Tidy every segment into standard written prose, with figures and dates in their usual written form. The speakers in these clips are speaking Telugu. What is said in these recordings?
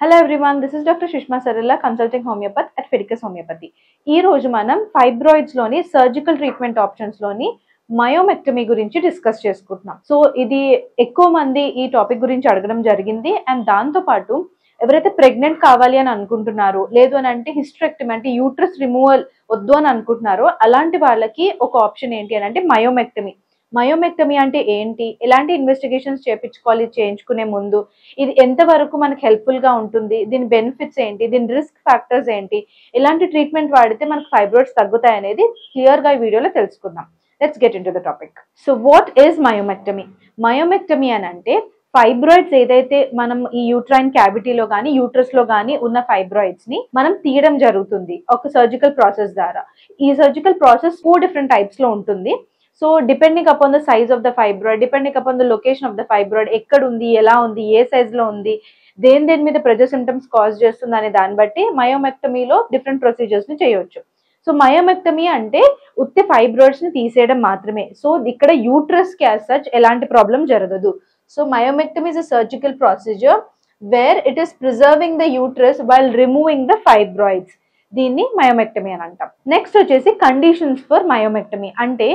Hello everyone, this is Dr. Shishma Sarilla, consulting homeopath at Fidelis Homeopathy. ఈ రోజు మనం ఫైబ్రాయిడ్స్ లోని సర్జికల్ ట్రీట్మెంట్ ఆప్షన్స్ లోని మయోమెక్టమీ గురించి డిస్కస్ చేసుకుంటున్నాం. సో ఇది ఎక్కువ మంది ఈ టాపిక్ గురించి అడగడం జరిగింది. అండ్ దాంతో పాటు ఎవరైతే ప్రెగ్నెంట్ కావాలి అని అనుకుంటున్నారో, లేదు అని అంటే హిస్టరెక్టమీ అంటే యూట్రస్ రిమూవల్ వద్దు అని అనుకుంటున్నారో, అలాంటి వాళ్ళకి ఒక ఆప్షన్ ఏంటి అని అంటే మయోమెక్టమీ. మయోమెక్టమీ అంటే ఏంటి, ఎలాంటి ఇన్వెస్టిగేషన్స్ చేయించుకోవాలి చేయించుకునే ముందు, ఇది ఎంతవరకు మనకు హెల్ప్ఫుల్ గా ఉంటుంది, దీని బెనిఫిట్స్ ఏంటి, దీని రిస్క్ ఫ్యాక్టర్స్ ఏంటి, ఎలాంటి ట్రీట్మెంట్ వాడితే మనకు ఫైబ్రాయిడ్స్ తగ్గుతాయి అనేది క్లియర్ గా ఈ వీడియోలో తెలుసుకుందాం. Let's get in to the topic. So what is myomectomy? Myomectomy అని అంటే ఫైబ్రాయిడ్స్ ఏదైతే మనం ఈ యూట్రైన్ క్యావిటీలో కానీ యూట్రస్ లో కానీ ఉన్న ఫైబ్రాయిడ్స్ ని మనం తీయడం జరుగుతుంది ఒక సర్జికల్ ప్రాసెస్ ద్వారా. ఈ సర్జికల్ ప్రాసెస్ 4 డిఫరెంట్ టైప్స్ లో ఉంటుంది. So depending upon the size of the fibroid, depending upon the location of the fibroid, ఎక్కడ ఉంది, ఎలా ఉంది, ఏ సైజ్ లో ఉంది, దేని మీద ప్రెజర్ సిమ్టమ్స్ కాజ్ చేస్తుంది అనే దాన్ని బట్టి మయోమెక్టమీలో డిఫరెంట్ ప్రొసీజర్స్ ని చేయొచ్చు. సో మయోమెక్టమీ అంటే ఉత్తి ఫైబ్రాయిడ్స్ ని తీసేయడం మాత్రమే. సో ఇక్కడ యూట్రస్ కి యాజ్ సచ్ ఎలాంటి ప్రాబ్లం జరగదు. So myomectomy is a surgical procedure where it is preserving the uterus while removing the fibroids. దీన్ని మయోమెక్టమీ అని అంటాం. నెక్స్ట్ వచ్చేసి కండిషన్స్ ఫర్ మయోమెక్టమీ అంటే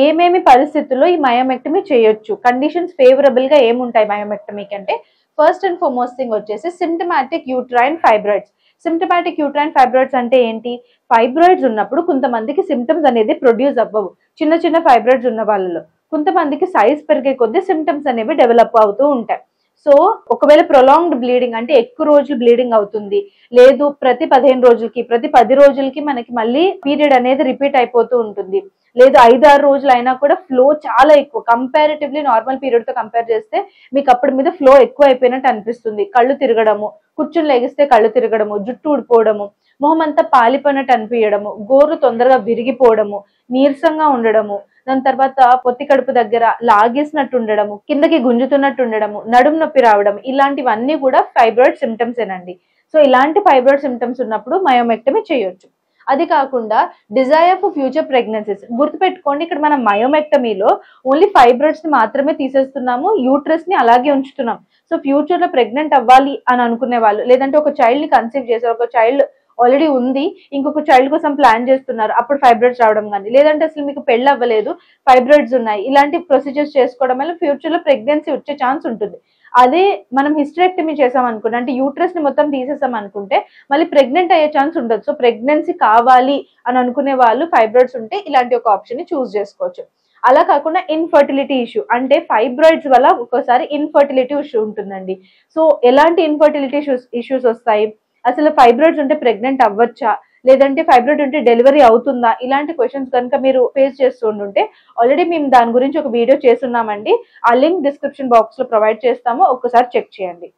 ఏమేమి పరిస్థితుల్లో ఈ మయోమెక్టమీ చేయొచ్చు, కండిషన్స్ ఫేవరబుల్ గా ఏముంటాయి మయోమెక్టమీకి అంటే, ఫస్ట్ అండ్ ఫార్మోస్ట్ థింగ్ వచ్చేసి symptomatic uterine fibroids. Symptomatic uterine fibroids అంటే ఏంటి? ఫైబ్రాయిడ్స్ ఉన్నప్పుడు కొంతమందికి సిమ్టమ్స్ అనేది ప్రొడ్యూస్ అవ్వవు. చిన్న చిన్న ఫైబ్రాయిడ్స్ ఉన్న వాళ్ళలో కొంతమందికి సైజ్ పెరిగే కొద్దీ సిమ్టమ్స్ అనేవి డెవలప్ అవుతూ ఉంటాయి. సో ఒకవేళ ప్రొలాంగ్డ్ బ్లీడింగ్ అంటే ఎక్కువ రోజులు బ్లీడింగ్ అవుతుంది, లేదు ప్రతి 15 రోజులకి ప్రతి 10 రోజులకి మనకి మళ్ళీ పీరియడ్ అనేది రిపీట్ అయిపోతూ ఉంటుంది, లేదు 5-6 రోజులు అయినా కూడా ఫ్లో చాలా ఎక్కువ, కంపారిటివ్లీ నార్మల్ పీరియడ్ తో కంపేర్ చేస్తే మీకు అప్పటి మీద ఫ్లో ఎక్కువ అయిపోయినట్టు అనిపిస్తుంది, కళ్ళు తిరగడము, కూర్చుని లెగిస్తే కళ్ళు తిరగడము, జుట్టు ఊడిపోవడము, మొహం అంతా పాలిపోయినట్టు అనిపించడము, గోర్లు తొందరగా విరిగిపోవడము, నీరసంగా ఉండడము, దాని తర్వాత పొత్తి కడుపు దగ్గర లాగేసినట్టు ఉండడము, కిందకి గుంజుతున్నట్టు ఉండడము, నడుము నొప్పి రావడం, ఇలాంటివన్నీ కూడా ఫైబ్రాయిడ్ సిమ్టమ్స్ ఏనండి. సో ఇలాంటి ఫైబ్రాయిడ్ సిమ్టమ్స్ ఉన్నప్పుడు మయోమెక్టమీ చేయొచ్చు. అది కాకుండా డిజైర్ ఫర్ ఫ్యూచర్ ప్రెగ్నెన్సీస్, గుర్తుపెట్టుకోండి ఇక్కడ మనం మయోమెక్టమీలో ఓన్లీ ఫైబ్రాయిడ్స్ ని మాత్రమే తీసేస్తున్నాము, యూట్రస్ ని అలాగే ఉంచుతున్నాం. సో ఫ్యూచర్ లో ప్రెగ్నెంట్ అవ్వాలి అని అనుకునే వాళ్ళు, లేదంటే ఒక చైల్డ్ ని కన్సీవ్ చేశారు, ఒక చైల్డ్ ఆల్రెడీ ఉంది, ఇంకొక చైల్డ్ కోసం ప్లాన్ చేస్తున్నారు, అప్పుడు ఫైబ్రాయిడ్స్ రావడం కానీ, లేదంటే అసలు మీకు పెళ్లి అవ్వలేదు ఫైబ్రాయిడ్స్ ఉన్నాయి, ఇలాంటి ప్రొసీజర్స్ చేసుకోవడం వల్ల ఫ్యూచర్ లో ప్రెగ్నెన్సీ వచ్చే ఛాన్స్ ఉంటుంది. అదే మనం హిస్టరెక్టమీ చేసాం అనుకుంటే, అంటే యూట్రస్ ని మొత్తం తీసేసాం అనుకుంటే మళ్ళీ ప్రెగ్నెంట్ అయ్యే ఛాన్స్ ఉండదు. సో ప్రెగ్నెన్సీ కావాలి అని అనుకునే వాళ్ళు ఫైబ్రాయిడ్స్ ఉంటే ఇలాంటి ఒక ఆప్షన్ ని చూస్ చేసుకోవచ్చు. అలా కాకుండా ఇన్ఫర్టిలిటీ ఇష్యూ అంటే ఫైబ్రాయిడ్స్ వల్ల ఒక్కోసారి ఇన్ఫర్టిలిటీ ఇష్యూ ఉంటుందండి. సో ఎలాంటి ఇన్ఫర్టిలిటీ ఇష్యూస్ వస్తాయి, అసలు ఫైబ్రాయిడ్స్ ఉంటే ప్రెగ్నెంట్ అవ్వచ్చా, లేదంటే ఫైబ్రాయిడ్ ఉంటే డెలివరీ అవుతుందా, ఇలాంటి క్వశ్చన్స్ కనుక మీరు ఫేస్ చేస్తూ ఉంటుంటే ఆల్రెడీ మేము దాని గురించి ఒక వీడియో చేస్తున్నామండి, ఆ లింక్ డిస్క్రిప్షన్ బాక్స్ లో ప్రొవైడ్ చేస్తాము, ఒక్కసారి చెక్ చేయండి.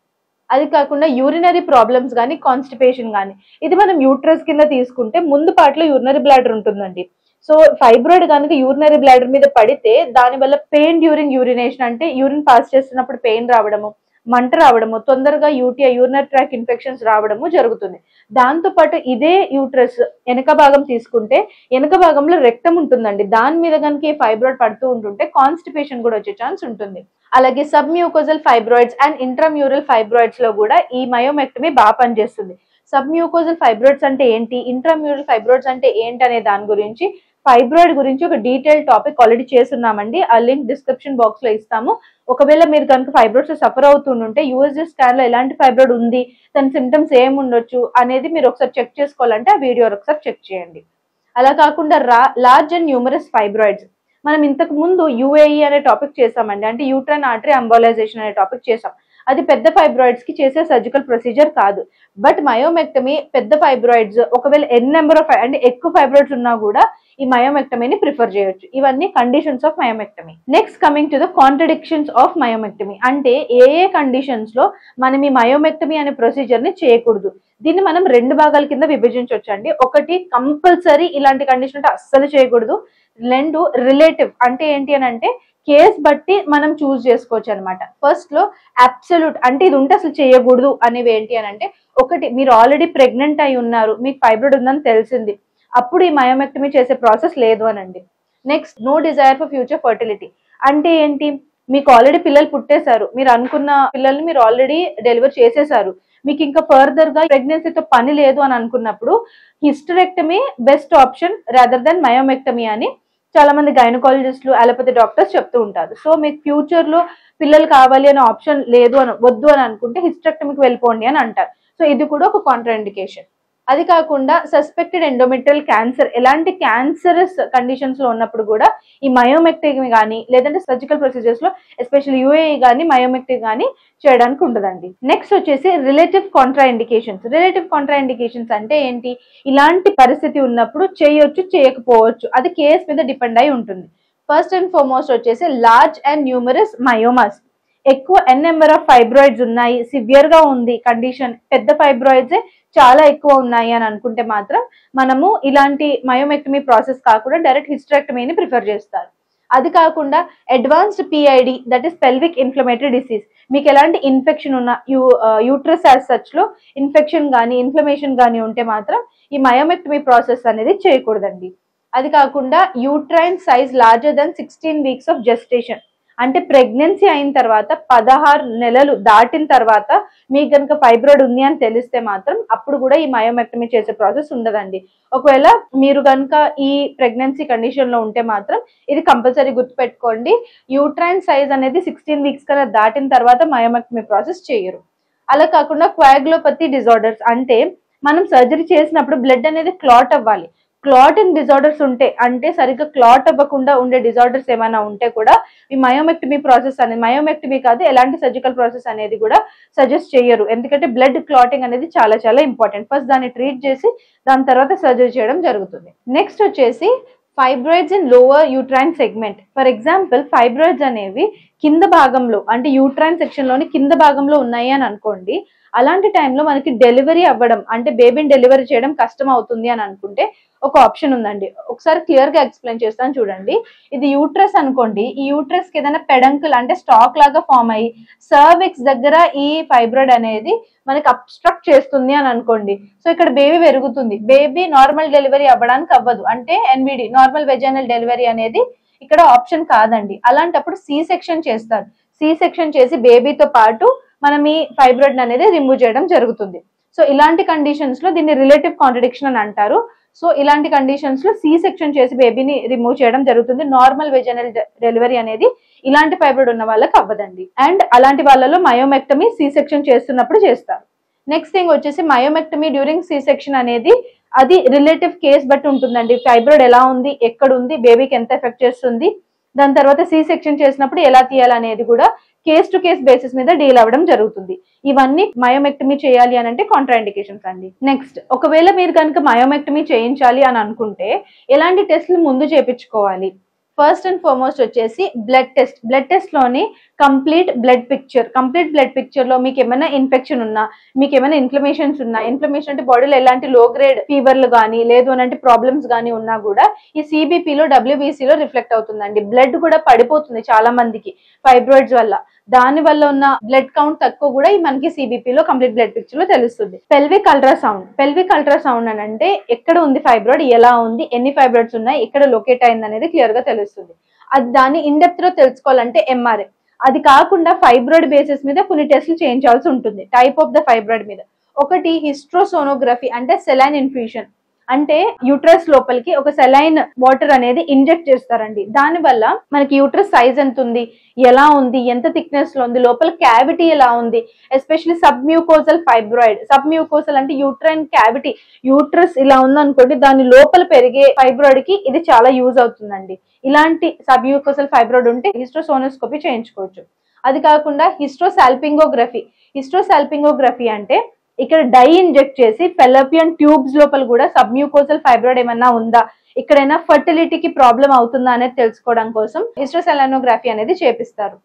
అది కాకుండా యూరినరీ ప్రాబ్లమ్స్ కానీ, కాన్స్టిపేషన్ కానీ, ఇది మనం యూట్రస్ కింద తీసుకుంటే ముందు పార్ట్లో యూరినరీ బ్లాడర్ ఉంటుందండి. సో ఫైబ్రాయిడ్ కనుక యూరినరీ బ్లాడర్ మీద పడితే దానివల్ల పెయిన్ డ్యూరింగ్ యూరినేషన్ అంటే యూరిన్ పాస్ చేస్తున్నప్పుడు పెయిన్ రావడము, మంట రావడము, తొందరగా యూటీఐ యూరినరీ ట్రాక్ ఇన్ఫెక్షన్స్ రావడము జరుగుతుంది. దాంతో పాటు ఇదే యూట్రస్ వెనక భాగం తీసుకుంటే వెనక భాగంలో రెక్టం ఉంటుందండి, దాని మీద కనుక ఈ ఫైబ్రాయిడ్ పడుతూ ఉంటుంటే కాన్స్టిపేషన్ కూడా వచ్చే ఛాన్స్ ఉంటుంది. అలాగే sub mucosal fibroids and intramural fibroids లో కూడా ఈ మయోమెక్టమీ బాగా పనిచేస్తుంది. సబ్ మ్యూకోజల్ ఫైబ్రాయిడ్స్ అంటే ఏంటి, ఇంట్రామ్యూరల్ ఫైబ్రాయిడ్స్ అంటే ఏంటి అనే దాని గురించి, ఫైబ్రాయిడ్ గురించి ఒక డీటెయిల్ టాపిక్ ఆల్రెడీ చేస్తున్నామండి, ఆ లింక్ డిస్క్రిప్షన్ బాక్స్ లో ఇస్తాము. ఒకవేళ మీరు కనుక ఫైబ్రాయిడ్స్ సఫర్ అవుతుంటే యూఎస్జీ స్కాన్ లో ఎలాంటి ఫైబ్రాయిడ్ ఉంది, దాని సిమ్టమ్స్ ఏముండొచ్చు అనేది మీరు ఒకసారి చెక్ చేసుకోవాలంటే ఆ వీడియో ఒకసారి చెక్ చేయండి. అలా కాకుండా లార్జ్ అండ్ న్యూమరస్ ఫైబ్రాయిడ్స్, మనం ఇంతకు ముందు యుఏఈ అనే టాపిక్ చేసామండి, అంటే యూట్రైన్ ఆర్టరీ ఎంబోలైజేషన్ అనే టాపిక్ చేసాం. అది పెద్ద ఫైబ్రాయిడ్స్ కి చేసే సర్జికల్ ప్రొసీజర్ కాదు. బట్ మయోమెక్టమీ పెద్ద ఫైబ్రాయిడ్స్ ఒకవేళ నెంబర్ ఆఫ్ అంటే ఎక్కువ ఫైబ్రాయిడ్స్ ఉన్నా కూడా ఈ మయోమెక్టమీని ప్రిఫర్ చేయొచ్చు. ఇవన్నీ conditions of myomectomy. Next coming to the contradictions of myomectomy అంటే ఏ కండిషన్స్ లో మనం ఈ మయోమెక్టమీ అనే ప్రొసీజర్ ని చేయకూడదు. దీన్ని మనం 2 భాగాల కింద విభజించవచ్చండి. ఒకటి కంపల్సరీ ఇలాంటి కండిషన్ అంటే అస్సలు చేయకూడదు, 2 రిలేటివ్ అంటే ఏంటి అని అంటే కేస్ బట్టి మనం చూస్ చేసుకోవచ్చు అనమాట. ఫస్ట్ లో అబ్సల్యూట్ అంటే ఇది ఉంటే అసలు చేయకూడదు అనేవి ఏంటి అని అంటే, ఒకటి మీరు ఆల్రెడీ ప్రెగ్నెంట్ అయి ఉన్నారు, మీకు ఫైబ్రాయిడ్ ఉందని తెలిసింది, అప్పుడు ఈ మయోమెక్టమీ చేసే ప్రాసెస్ లేదు అనండి. Next no desire for future fertility అంటే ఏంటి, మీకు ఆల్రెడీ పిల్లలు పుట్టేశారు, మీరు అనుకున్న పిల్లల్ని మీరు ఆల్రెడీ డెలివర్ చేసేసారు, మీకు ఇంకా ఫర్దర్ గా ప్రెగ్నెన్సీతో పని లేదు అని అనుకున్నప్పుడు hysterectomy best option rather than myomectomy అని చాలా మంది గైనకాలజిస్టులు అలోపతి డాక్టర్స్ చెప్తూ ఉంటారు. సో మీకు ఫ్యూచర్ లో పిల్లలు కావాలి అనే ఆప్షన్ లేదు అని వద్దు అని అనుకుంటే హిస్టరెక్టమీకి వెళ్ళిపోండి అని అంటారు. సో ఇది కూడా ఒక కాంట్రాఇండికేషన్. అది కాకుండా సస్పెక్టెడ్ ఎండోమెట్రియల్ క్యాన్సర్, ఎలాంటి క్యాన్సరస్ కండిషన్స్ లో ఉన్నప్పుడు కూడా ఈ మయోమెక్టమీ కానీ లేదంటే సర్జికల్ ప్రొసీజర్స్ లో ఎస్పెషల్లీ యూఏఈ కానీ మయోమెక్టమీ కానీ చేయడానికి ఉండదండి. నెక్స్ట్ వచ్చేసి రిలేటివ్ కాంట్రాఇండికేషన్స్. రిలేటివ్ కాంట్రాఇండికేషన్స్ అంటే ఏంటి? ఇలాంటి పరిస్థితి ఉన్నప్పుడు చేయొచ్చు చేయకపోవచ్చు, అది కేస్ మీద డిపెండ్ అయి ఉంటుంది. ఫస్ట్ అండ్ ఫార్మోస్ట్ వచ్చేసి లార్జ్ అండ్ న్యూమరస్ మయోమాస్. ఎక్కువ ఎన్ నెంబర్ ఆఫ్ ఫైబ్రాయిడ్స్ ఉన్నాయి, సివియర్ గా ఉంది కండిషన్, పెద్ద ఫైబ్రాయిడ్స్ చాలా ఎక్కువ ఉన్నాయి అని అనుకుంటే మాత్రం మనము ఇలాంటి మయోమెక్టమీ ప్రాసెస్ కాకుండా డైరెక్ట్ హిస్టరెక్టమీని ప్రిఫర్ చేస్తారు. అది కాకుండా advanced PID, that is pelvic inflammatory disease, మీకు ఎలాంటి ఇన్ఫెక్షన్ ఉన్న యూట్రస్ యాజ్ సచ్ లో ఇన్ఫెక్షన్ కానీ ఇన్ఫ్లమేషన్ కానీ ఉంటే మాత్రం ఈ మయోమెక్టమీ ప్రాసెస్ అనేది చేయకూడదండి. అది కాకుండా uterine size larger than 16 weeks of gestation, అంటే ప్రెగ్నెన్సీ అయిన తర్వాత 16 నెలలు దాటిన తర్వాత మీకు కనుక ఫైబ్రాయిడ్ ఉంది అని తెలిస్తే మాత్రం అప్పుడు కూడా ఈ మయోమెక్టమీ చేసే ప్రాసెస్ ఉండదండి. ఒకవేళ మీరు కనుక ఈ ప్రెగ్నెన్సీ కండిషన్ లో ఉంటే మాత్రం ఇది కంపల్సరీ గుర్తుపెట్టుకోండి, యూట్రైన్ సైజ్ అనేది 16 weeks కన్నా దాటిన తర్వాత మయోమెక్టమీ ప్రాసెస్ చేయరు. అలా కాకుండా కోయాగ్యులోపతి డిజార్డర్స్, అంటే మనం సర్జరీ చేసినప్పుడు బ్లడ్ అనేది క్లాట్ అవ్వాలి. క్లాటింగ్ డిజార్డర్స్ ఉంటే, అంటే సరిగ్గా క్లాట్ అవ్వకుండా ఉండే డిజార్డర్స్ ఏమైనా ఉంటే కూడా ఈ మయోమెక్టమీ ప్రాసెస్ అనేది, మయోమెక్టమీ కాదు ఎలాంటి సర్జికల్ ప్రాసెస్ అనేది కూడా సజెస్ట్ చేయరు. ఎందుకంటే బ్లడ్ క్లాటింగ్ అనేది చాలా చాలా ఇంపార్టెంట్. ఫస్ట్ దాన్ని ట్రీట్ చేసి దాని తర్వాత సర్జరీ చేయడం జరుగుతుంది. నెక్స్ట్ వచ్చేసి fibroids in lower uterine segment. For example fibroids అనేవి కింద భాగంలో, అంటే యూట్రైన్ సెక్షన్ లోని కింద భాగంలో ఉన్నాయి అని అనుకోండి. అలాంటి టైంలో మనకి డెలివరీ అవ్వడం, అంటే బేబీని డెలివరీ చేయడం కష్టం అవుతుంది అని అనుకుంటే ఒక ఆప్షన్ ఉందండి. ఒకసారి క్లియర్ గా ఎక్స్ప్లెయిన్ చేస్తాను చూడండి. ఇది యూట్రస్ అనుకోండి. ఈ యూట్రస్ కి ఏదైనా పెడంకుల్ అంటే స్టాక్ లాగా ఫామ్ అయ్యి సర్విక్స్ దగ్గర ఈ ఫైబ్రాయిడ్ అనేది మనకి అబ్స్ట్రక్ట్ చేస్తుంది అని అనుకోండి. సో ఇక్కడ బేబీ పెరుగుతుంది, బేబీ నార్మల్ డెలివరీ అవ్వడానికి అవ్వదు, అంటే ఎన్విడి నార్మల్ వెజైనల్ డెలివరీ అనేది ఇక్కడ ఆప్షన్ కాదండి. అలాంటప్పుడు సి సెక్షన్ చేస్తారు. సి సెక్షన్ చేసి బేబీతో పాటు మనం ఈ ఫైబ్రాయిడ్ అనేది రిమూవ్ చేయడం జరుగుతుంది. సో ఇలాంటి కండిషన్స్ లో దీన్ని రిలేటివ్ కాంట్రడిక్షన్ అని అంటారు. సో ఇలాంటి కండిషన్స్ లో సి సెక్షన్ చేసి బేబీని రిమూవ్ చేయడం జరుగుతుంది. నార్మల్ వెజైనల్ డెలివరీ అనేది ఇలాంటి ఫైబ్రాయిడ్ ఉన్న వాళ్ళకి అవ్వదండి. అండ్ అలాంటి వాళ్ళలో మయోమెక్టమీ సి సెక్షన్ చేస్తున్నప్పుడు చేస్తారు. నెక్స్ట్ థింగ్ వచ్చేసి మయోమెక్టమీ డ్యూరింగ్ సి సెక్షన్ అనేది అది రిలేటివ్ కేస్ బట్టి ఉంటుందండి. ఫైబ్రాయిడ్ ఎలా ఉంది, ఎక్కడ ఉంది, బేబీకి ఎంత ఎఫెక్ట్ చేస్తుంది, దాని తర్వాత సి సెక్షన్ చేసినప్పుడు ఎలా తీయాలనేది కూడా కేస్ టు కేస్ బేసిస్ మీద డీల్ అవ్వడం జరుగుతుంది. ఇవన్నీ మయోమెక్టమీ చేయాలి అని అంటే కాంట్రాఇండికేషన్స్ అండి. నెక్స్ట్, ఒకవేళ మీరు కనుక మయోమెక్టమీ చేయించాలి అని అనుకుంటే ఎలాంటి టెస్ట్లు ముందు చేయించుకోవాలి? ఫస్ట్ అండ్ ఫార్మోస్ట్ వచ్చేసి బ్లడ్ టెస్ట్. బ్లడ్ టెస్ట్ లోని కంప్లీట్ బ్లడ్ పిక్చర్ లో మీకు ఏమైనా ఇన్ఫెక్షన్ ఉన్నా, మీకు ఏమైనా ఇన్ఫ్లమేషన్స్ ఉన్నా, ఇన్ఫ్లమేషన్ అంటే బాడీలో ఎలాంటి లో గ్రేడ్ ఫీవర్లు కానీ లేదు అని ప్రాబ్లమ్స్ కానీ ఉన్నా కూడా ఈ సిబిపిలో డబ్ల్యూబీసీలో రిఫ్లెక్ట్ అవుతుందండి. బ్లడ్ కూడా పడిపోతుంది చాలా మందికి ఫైబ్రాయిడ్స్ వల్ల. దాని వల్ల ఉన్న బ్లడ్ కౌంట్ తక్కువ కూడా ఈ మనకి సిబిపిలో కంప్లీట్ బ్లడ్ పిక్చర్ లో తెలుస్తుంది. పెల్విక్ అల్ట్రాసౌండ్ అని అంటే ఎక్కడ ఉంది ఫైబ్రాయిడ్, ఎలా ఉంది, ఎన్ని ఫైబ్రాయిడ్స్ ఉన్నాయి, ఎక్కడ లొకేట్ అయింది అనేది క్లియర్ గా తెలుస్తుంది. అది దాన్ని ఇన్ డెప్త్ లో తెలుసుకోవాలంటే ఎంఆర్ఐ. అది కాకుండా ఫైబ్రాయిడ్ బేసిస్ మీద కొన్ని టెస్టులు చేయించాల్సి ఉంటుంది. టైప్ ఆఫ్ ద ఫైబ్రాయిడ్ మీద ఒకటి హిస్ట్రోసోనోగ్రఫీ, అంటే సెలైన్ ఇన్ఫ్యూషన్, అంటే యూట్రస్ లోపలికి ఒక సెలైన్ వాటర్ అనేది ఇంజెక్ట్ చేస్తారండి. దాని వల్ల మనకి యూట్రస్ సైజ్ ఎంత ఉంది, ఎలా ఉంది, ఎంత థిక్నెస్ లో ఉంది, లోపల క్యావిటీ ఎలా ఉంది, ఎస్పెషల్లీ సబ్మ్యూకోజల్ ఫైబ్రాయిడ్. సబ్మ్యూకోజల్ అంటే యూట్రైన్ క్యావిటీ, యూట్రస్ ఇలా ఉందనుకోండి, దాని లోపల పెరిగే ఫైబ్రాయిడ్ కి ఇది చాలా యూజ్ అవుతుందండి. ఇలాంటి సబ్మ్యూకోజల్ ఫైబ్రాయిడ్ ఉంటే హిస్ట్రోసోనోస్కోపీ చేయించుకోవచ్చు. అది కాకుండా హిస్ట్రోసాల్పింగోగ్రఫీ అంటే ఇక్కడ డై ఇంజెక్ట్ చేసి ఫెలోపియన్ ట్యూబ్స్ లోపల కూడా సబ్మ్యూకోజల్ ఫైబ్రాయిడ్ ఏమన్నా ఉందా, ఇక్కడైనా ఫర్టిలిటీకి ప్రాబ్లం అవుతుందా అనేది తెలుసుకోవడం కోసం హిస్ట్రోసెలనోగ్రఫీ అనేది చేపిస్తారు.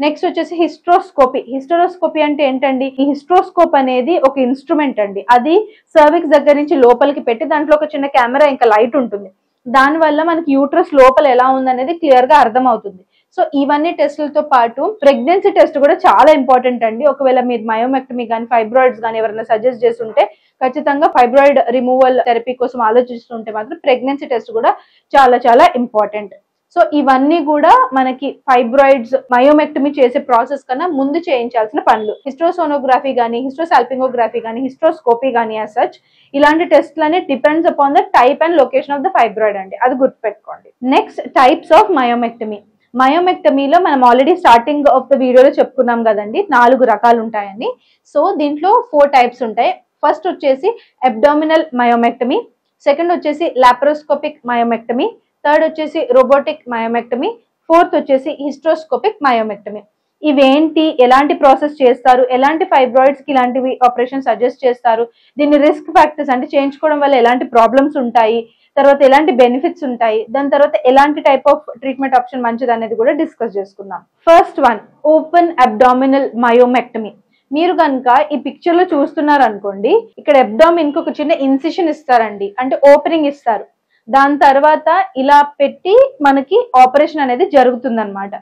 నెక్స్ట్ వచ్చేసి హిస్టరోస్కోపీ అంటే ఏంటండి? ఈ హిస్ట్రోస్కోప్ అనేది ఒక ఇన్స్ట్రుమెంట్ అండి. అది సర్విక్స్ దగ్గర నుంచి లోపలికి పెట్టి దాంట్లో ఒక చిన్న కెమెరా ఇంకా లైట్ ఉంటుంది. దాని వల్ల మనకి యూట్రస్ లోపల ఎలా ఉందనేది క్లియర్ గా అర్థం అవుతుంది. సో ఇవన్నీ టెస్టులతో పాటు ప్రెగ్నెన్సీ టెస్ట్ కూడా చాలా ఇంపార్టెంట్ అండి. ఒకవేళ మీరు మయోమెక్టమీ కానీ ఫైబ్రాయిడ్స్ కానీ ఎవరైనా సజెస్ట్ చేస్తుంటే ఖచ్చితంగా ఫైబ్రాయిడ్ రిమూవల్ థెరపీ కోసం ఆలోచిస్తుంటే మాత్రం ప్రెగ్నెన్సీ టెస్ట్ కూడా చాలా చాలా ఇంపార్టెంట్. సో ఇవన్నీ కూడా మనకి ఫైబ్రాయిడ్స్ మయోమెక్టమీ చేసే ప్రాసెస్ కన్నా ముందు చేయించాల్సిన పనులు. హిస్ట్రోసోనోగ్రఫీ కానీ, హిస్ట్రోసాల్పింగోగ్రఫీ కానీ, హిస్ట్రోస్కోపీ కానీ యాజ్ సచ్ ఇలాంటి టెస్ట్లన్నీ depends upon the type and location of the fibroid అండి, అది గుర్తుపెట్టుకోండి. Next types of myomectomy. మయోమెక్టమీలో మనం ఆల్రెడీ స్టార్టింగ్ ఆఫ్ ద వీడియోలో చెప్పుకున్నాం కదండి 4 రకాలు ఉంటాయని. సో దీంట్లో 4 టైప్స్ ఉంటాయి. ఫస్ట్ వచ్చేసి అబ్డామినల్ మయోమెక్టమీ, సెకండ్ వచ్చేసి లాప్రోస్కోపిక్ మయోమెక్టమీ, థర్డ్ వచ్చేసి రోబోటిక్ మయోమెక్టమీ, ఫోర్త్ వచ్చేసి హిస్ట్రోస్కోపిక్ మయోమెక్టమీ. ఇవేంటి, ఎలాంటి ప్రాసెస్ చేస్తారు, ఎలాంటి ఫైబ్రాయిడ్స్ కి ఇలాంటివి ఆపరేషన్ సజెస్ట్ చేస్తారు, దీని రిస్క్ ఫ్యాక్టర్స్ అంటే చేయించుకోవడం వల్ల ఎలాంటి ప్రాబ్లమ్స్ ఉంటాయి, తర్వాత ఎలాంటి బెనిఫిట్స్ ఉంటాయి, దాని తర్వాత ఎలాంటి టైప్ ఆఫ్ ట్రీట్మెంట్ ఆప్షన్ మంచిది అనేది కూడా డిస్కస్ చేసుకుందాం. First one, open abdominal myomectomy. మీరు కనుక ఈ పిక్చర్ లో చూస్తున్నారు అనుకోండి, ఇక్కడ అబ్డామిన్ కి ఒక చిన్న ఇన్సిషన్ ఇస్తారండి, అంటే ఓపెనింగ్ ఇస్తారు. దాని తర్వాత ఇలా పెట్టి మనకి ఆపరేషన్ అనేది జరుగుతుంది అనమాట.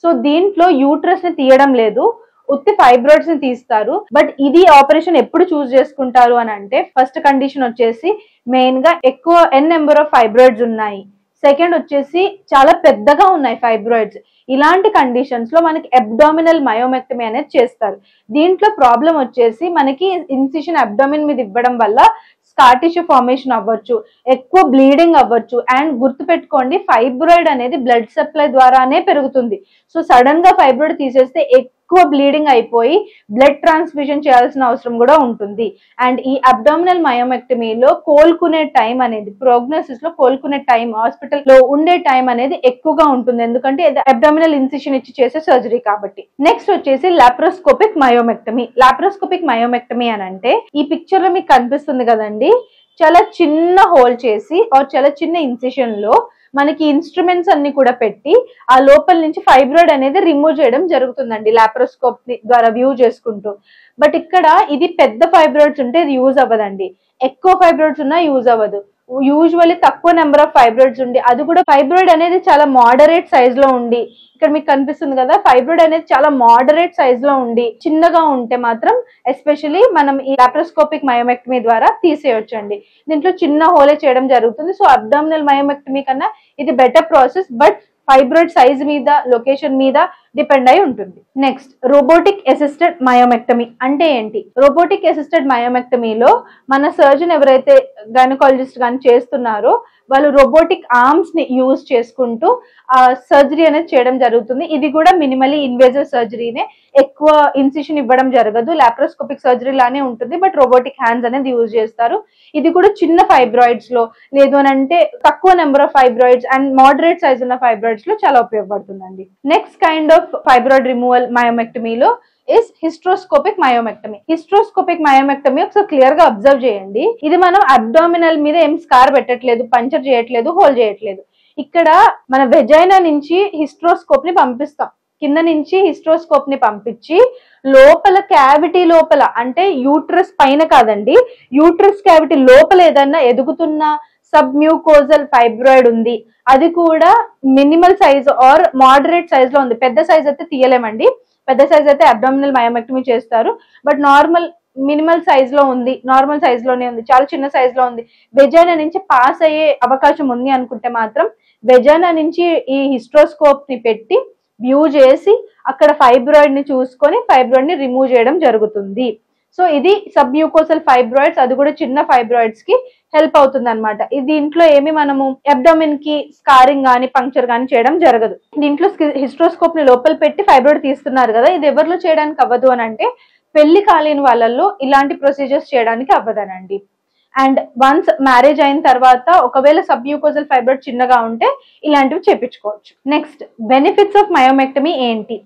సో దీంట్లో యూట్రస్ ని తీయడం లేదు, ఉత్తి ఫైబ్రాయిడ్స్ ని తీస్తారు. బట్ ఇది ఆపరేషన్ ఎప్పుడు చూస్ చేసుకుంటారు అని అంటే, ఫస్ట్ కండిషన్ వచ్చేసి మెయిన్ గా ఎక్కువ నెంబర్ ఆఫ్ ఫైబ్రాయిడ్స్ ఉన్నాయి, సెకండ్ వచ్చేసి చాలా పెద్దగా ఉన్నాయి ఫైబ్రాయిడ్స్. ఇలాంటి కండిషన్స్ లో మనకి అబ్డామినల్ మయోమెక్టమీ అనేది చేస్తారు. దీంట్లో ప్రాబ్లం వచ్చేసి మనకి ఇన్సిషన్ అబ్డామిన్ మీద ఇవ్వడం వల్ల స్కార్ టిష్యూ ఫార్మేషన్ అవ్వచ్చు, ఎక్కువ బ్లీడింగ్ అవ్వచ్చు. అండ్ గుర్తుపెట్టుకోండి, ఫైబ్రాయిడ్ అనేది బ్లడ్ సప్లై ద్వారానే పెరుగుతుంది. సో సడన్ గా ఫైబ్రాయిడ్ తీసేస్తే ఎక్కువ బ్లీడింగ్ అయిపోయి బ్లడ్ ట్రాన్స్ఫ్యూజన్ చేయాల్సిన అవసరం కూడా ఉంటుంది. అండ్ ఈ అబ్డామినల్ మయోమెక్టమీలో కోలుకునే టైం అనేది, ప్రోగ్నోసిస్ లో కోలుకునే టైం, హాస్పిటల్ లో ఉండే టైం అనేది ఎక్కువగా ఉంటుంది, ఎందుకంటే ఇది అబ్డామినల్ ఇన్సిషన్ ఇచ్చి చేసే సర్జరీ కాబట్టి. నెక్స్ట్ వచ్చేసి లాప్రోస్కోపిక్ మయోమెక్టమీ. లాప్రోస్కోపిక్ మయోమెక్టమీ అని అంటే ఈ పిక్చర్ లో మీకు కనిపిస్తుంది కదండి, చాలా చిన్న హోల్ చేసి చాలా చిన్న ఇన్సిషన్ లో మనకి ఇన్స్ట్రుమెంట్స్ అన్ని కూడా పెట్టి ఆ లోపల నుంచి ఫైబ్రాయిడ్ అనేది రిమూవ్ చేయడం జరుగుతుందండి లాప్రోస్కోప్ ద్వారా వ్యూ చేసుకుంటూ. బట్ ఇక్కడ ఇది పెద్ద ఫైబ్రాయిడ్స్ ఉంటే ఇది యూజ్ అవ్వదండి, ఎక్కువ ఫైబ్రాయిడ్స్ ఉన్నా యూజ్ అవ్వదు. యూజువల్లీ తక్కువ నెంబర్ ఆఫ్ ఫైబ్రాయిడ్స్ ఉండి, అది కూడా ఫైబ్రాయిడ్ అనేది చాలా మోడరేట్ సైజ్ లో ఉండి, ఇక్కడ మీకు కనిపిస్తుంది కదా, ఫైబ్రాయిడ్ అనేది చాలా మోడరేట్ సైజ్ లో ఉండి చిన్నగా ఉంటే మాత్రం ఎస్పెషల్లీ మనం ఈ లాప్రోస్కోపిక్ మయోమెక్టమీ ద్వారా తీసేయొచ్చండి. దీంట్లో చిన్న హోలే చేయడం జరుగుతుంది. సో అబ్డామినల్ మయోమెక్టమీ కన్నా ఇది better process, but fibroid size మీద, లొకేషన్ మీద డిపెండ్ అయి ఉంటుంది. నెక్స్ట్, రోబోటిక్ అసిస్టెడ్ మయోమెక్టమీ అంటే ఏంటి? రోబోటిక్ అసిస్టెడ్ మయోమెక్టమీలో మన సర్జన్ ఎవరైతే గైనకాలజిస్ట్ కానీ చేస్తున్నారో వాళ్ళు రోబోటిక్ ఆర్మ్స్ ని యూజ్ చేసుకుంటూ ఆ సర్జరీ అనేది చేయడం జరుగుతుంది. ఇది కూడా మినిమలీ ఇన్వేజివ్ సర్జరీనే, ఎక్కువ ఇన్సిషన్ ఇవ్వడం జరగదు, లాప్రోస్కోపిక్ సర్జరీ లానే ఉంటుంది, బట్ రోబోటిక్ హ్యాండ్స్ అనేది యూజ్ చేస్తారు. ఇది కూడా చిన్న ఫైబ్రాయిడ్స్ లో, లేదు అని అంటే తక్కువ number of fibroids and moderate size ఉన్న ఫైబ్రాయిడ్స్ లో చాలా ఉపయోగపడుతుందండి. Next kind of fibroid removal మయోమెక్టమీలో is hysteroscopic myomectomy. Hysteroscopic myomectomy ఒకసారి క్లియర్ గా అబ్జర్వ్ చేయండి. ఇది మనం అబ్డామినల్ మీద ఏం స్కార్ పెట్టట్లేదు, పంచర్ చేయట్లేదు, హోల్ చేయట్లేదు. ఇక్కడ మన వెజైనా నుంచి హిస్ట్రోస్కోప్ ని పంపిస్తాం, కింద నుంచి హిస్ట్రోస్కోప్ ని పంపించి లోపల క్యావిటీ లోపల, అంటే యూట్రస్ పైన కాదండి, యూట్రస్ క్యావిటీ లోపల ఏదన్నా ఎదుగుతున్న సబ్ మ్యూకోజల్ ఫైబ్రాయిడ్ ఉంది, అది కూడా minimal size are moderate size లో ఉంది. పెద్ద సైజ్ అయితే తీయలేమండి, పెద్ద సైజ్ అయితే అబ్డామినల్ మయోమెక్టమీ చేస్తారు. బట్ నార్మల్ మినిమల్ సైజ్ లో ఉంది, నార్మల్ సైజ్ లోనే ఉంది, చాలా చిన్న సైజ్ లో ఉంది, వెజైనా నుంచి పాస్ అయ్యే అవకాశం ఉంది అనుకుంటే మాత్రం వెజైనా నుంచి ఈ హిస్ట్రోస్కోప్ ని పెట్టి వ్యూ చేసి అక్కడ ఫైబ్రాయిడ్ ని చూసుకొని ఫైబ్రాయిడ్ ని రిమూవ్ చేయడం జరుగుతుంది. సో ఇది సబ్మ్యూకోసల్ ఫైబ్రాయిడ్స్, అది కూడా చిన్న ఫైబ్రాయిడ్స్ కి హెల్ప్ అవుతుంది అనమాట. దీంట్లో ఏమి మనము అబ్డామిన్ కి స్కారింగ్ గానీ పంక్చర్ గానీ చేయడం జరగదు. దీంట్లో హిస్ట్రోస్కోప్ ని లోపల పెట్టి ఫైబ్రాయిడ్ తీస్తున్నారు కదా, ఇది ఎవరిలో చేయడానికి అవ్వదు అని అంటే పెళ్లి కాలేని వాళ్ళల్లో ఇలాంటి ప్రొసీజర్స్ చేయడానికి అవ్వదనండి. అండ్ వన్స్ మ్యారేజ్ అయిన తర్వాత ఒకవేళ సబ్మ్యూకోజల్ ఫైబ్రాయిడ్ చిన్నగా ఉంటే ఇలాంటివి చేపించుకోవచ్చు. నెక్స్ట్, బెనిఫిట్స్ ఆఫ్ మయోమెక్టమీ ఏంటి?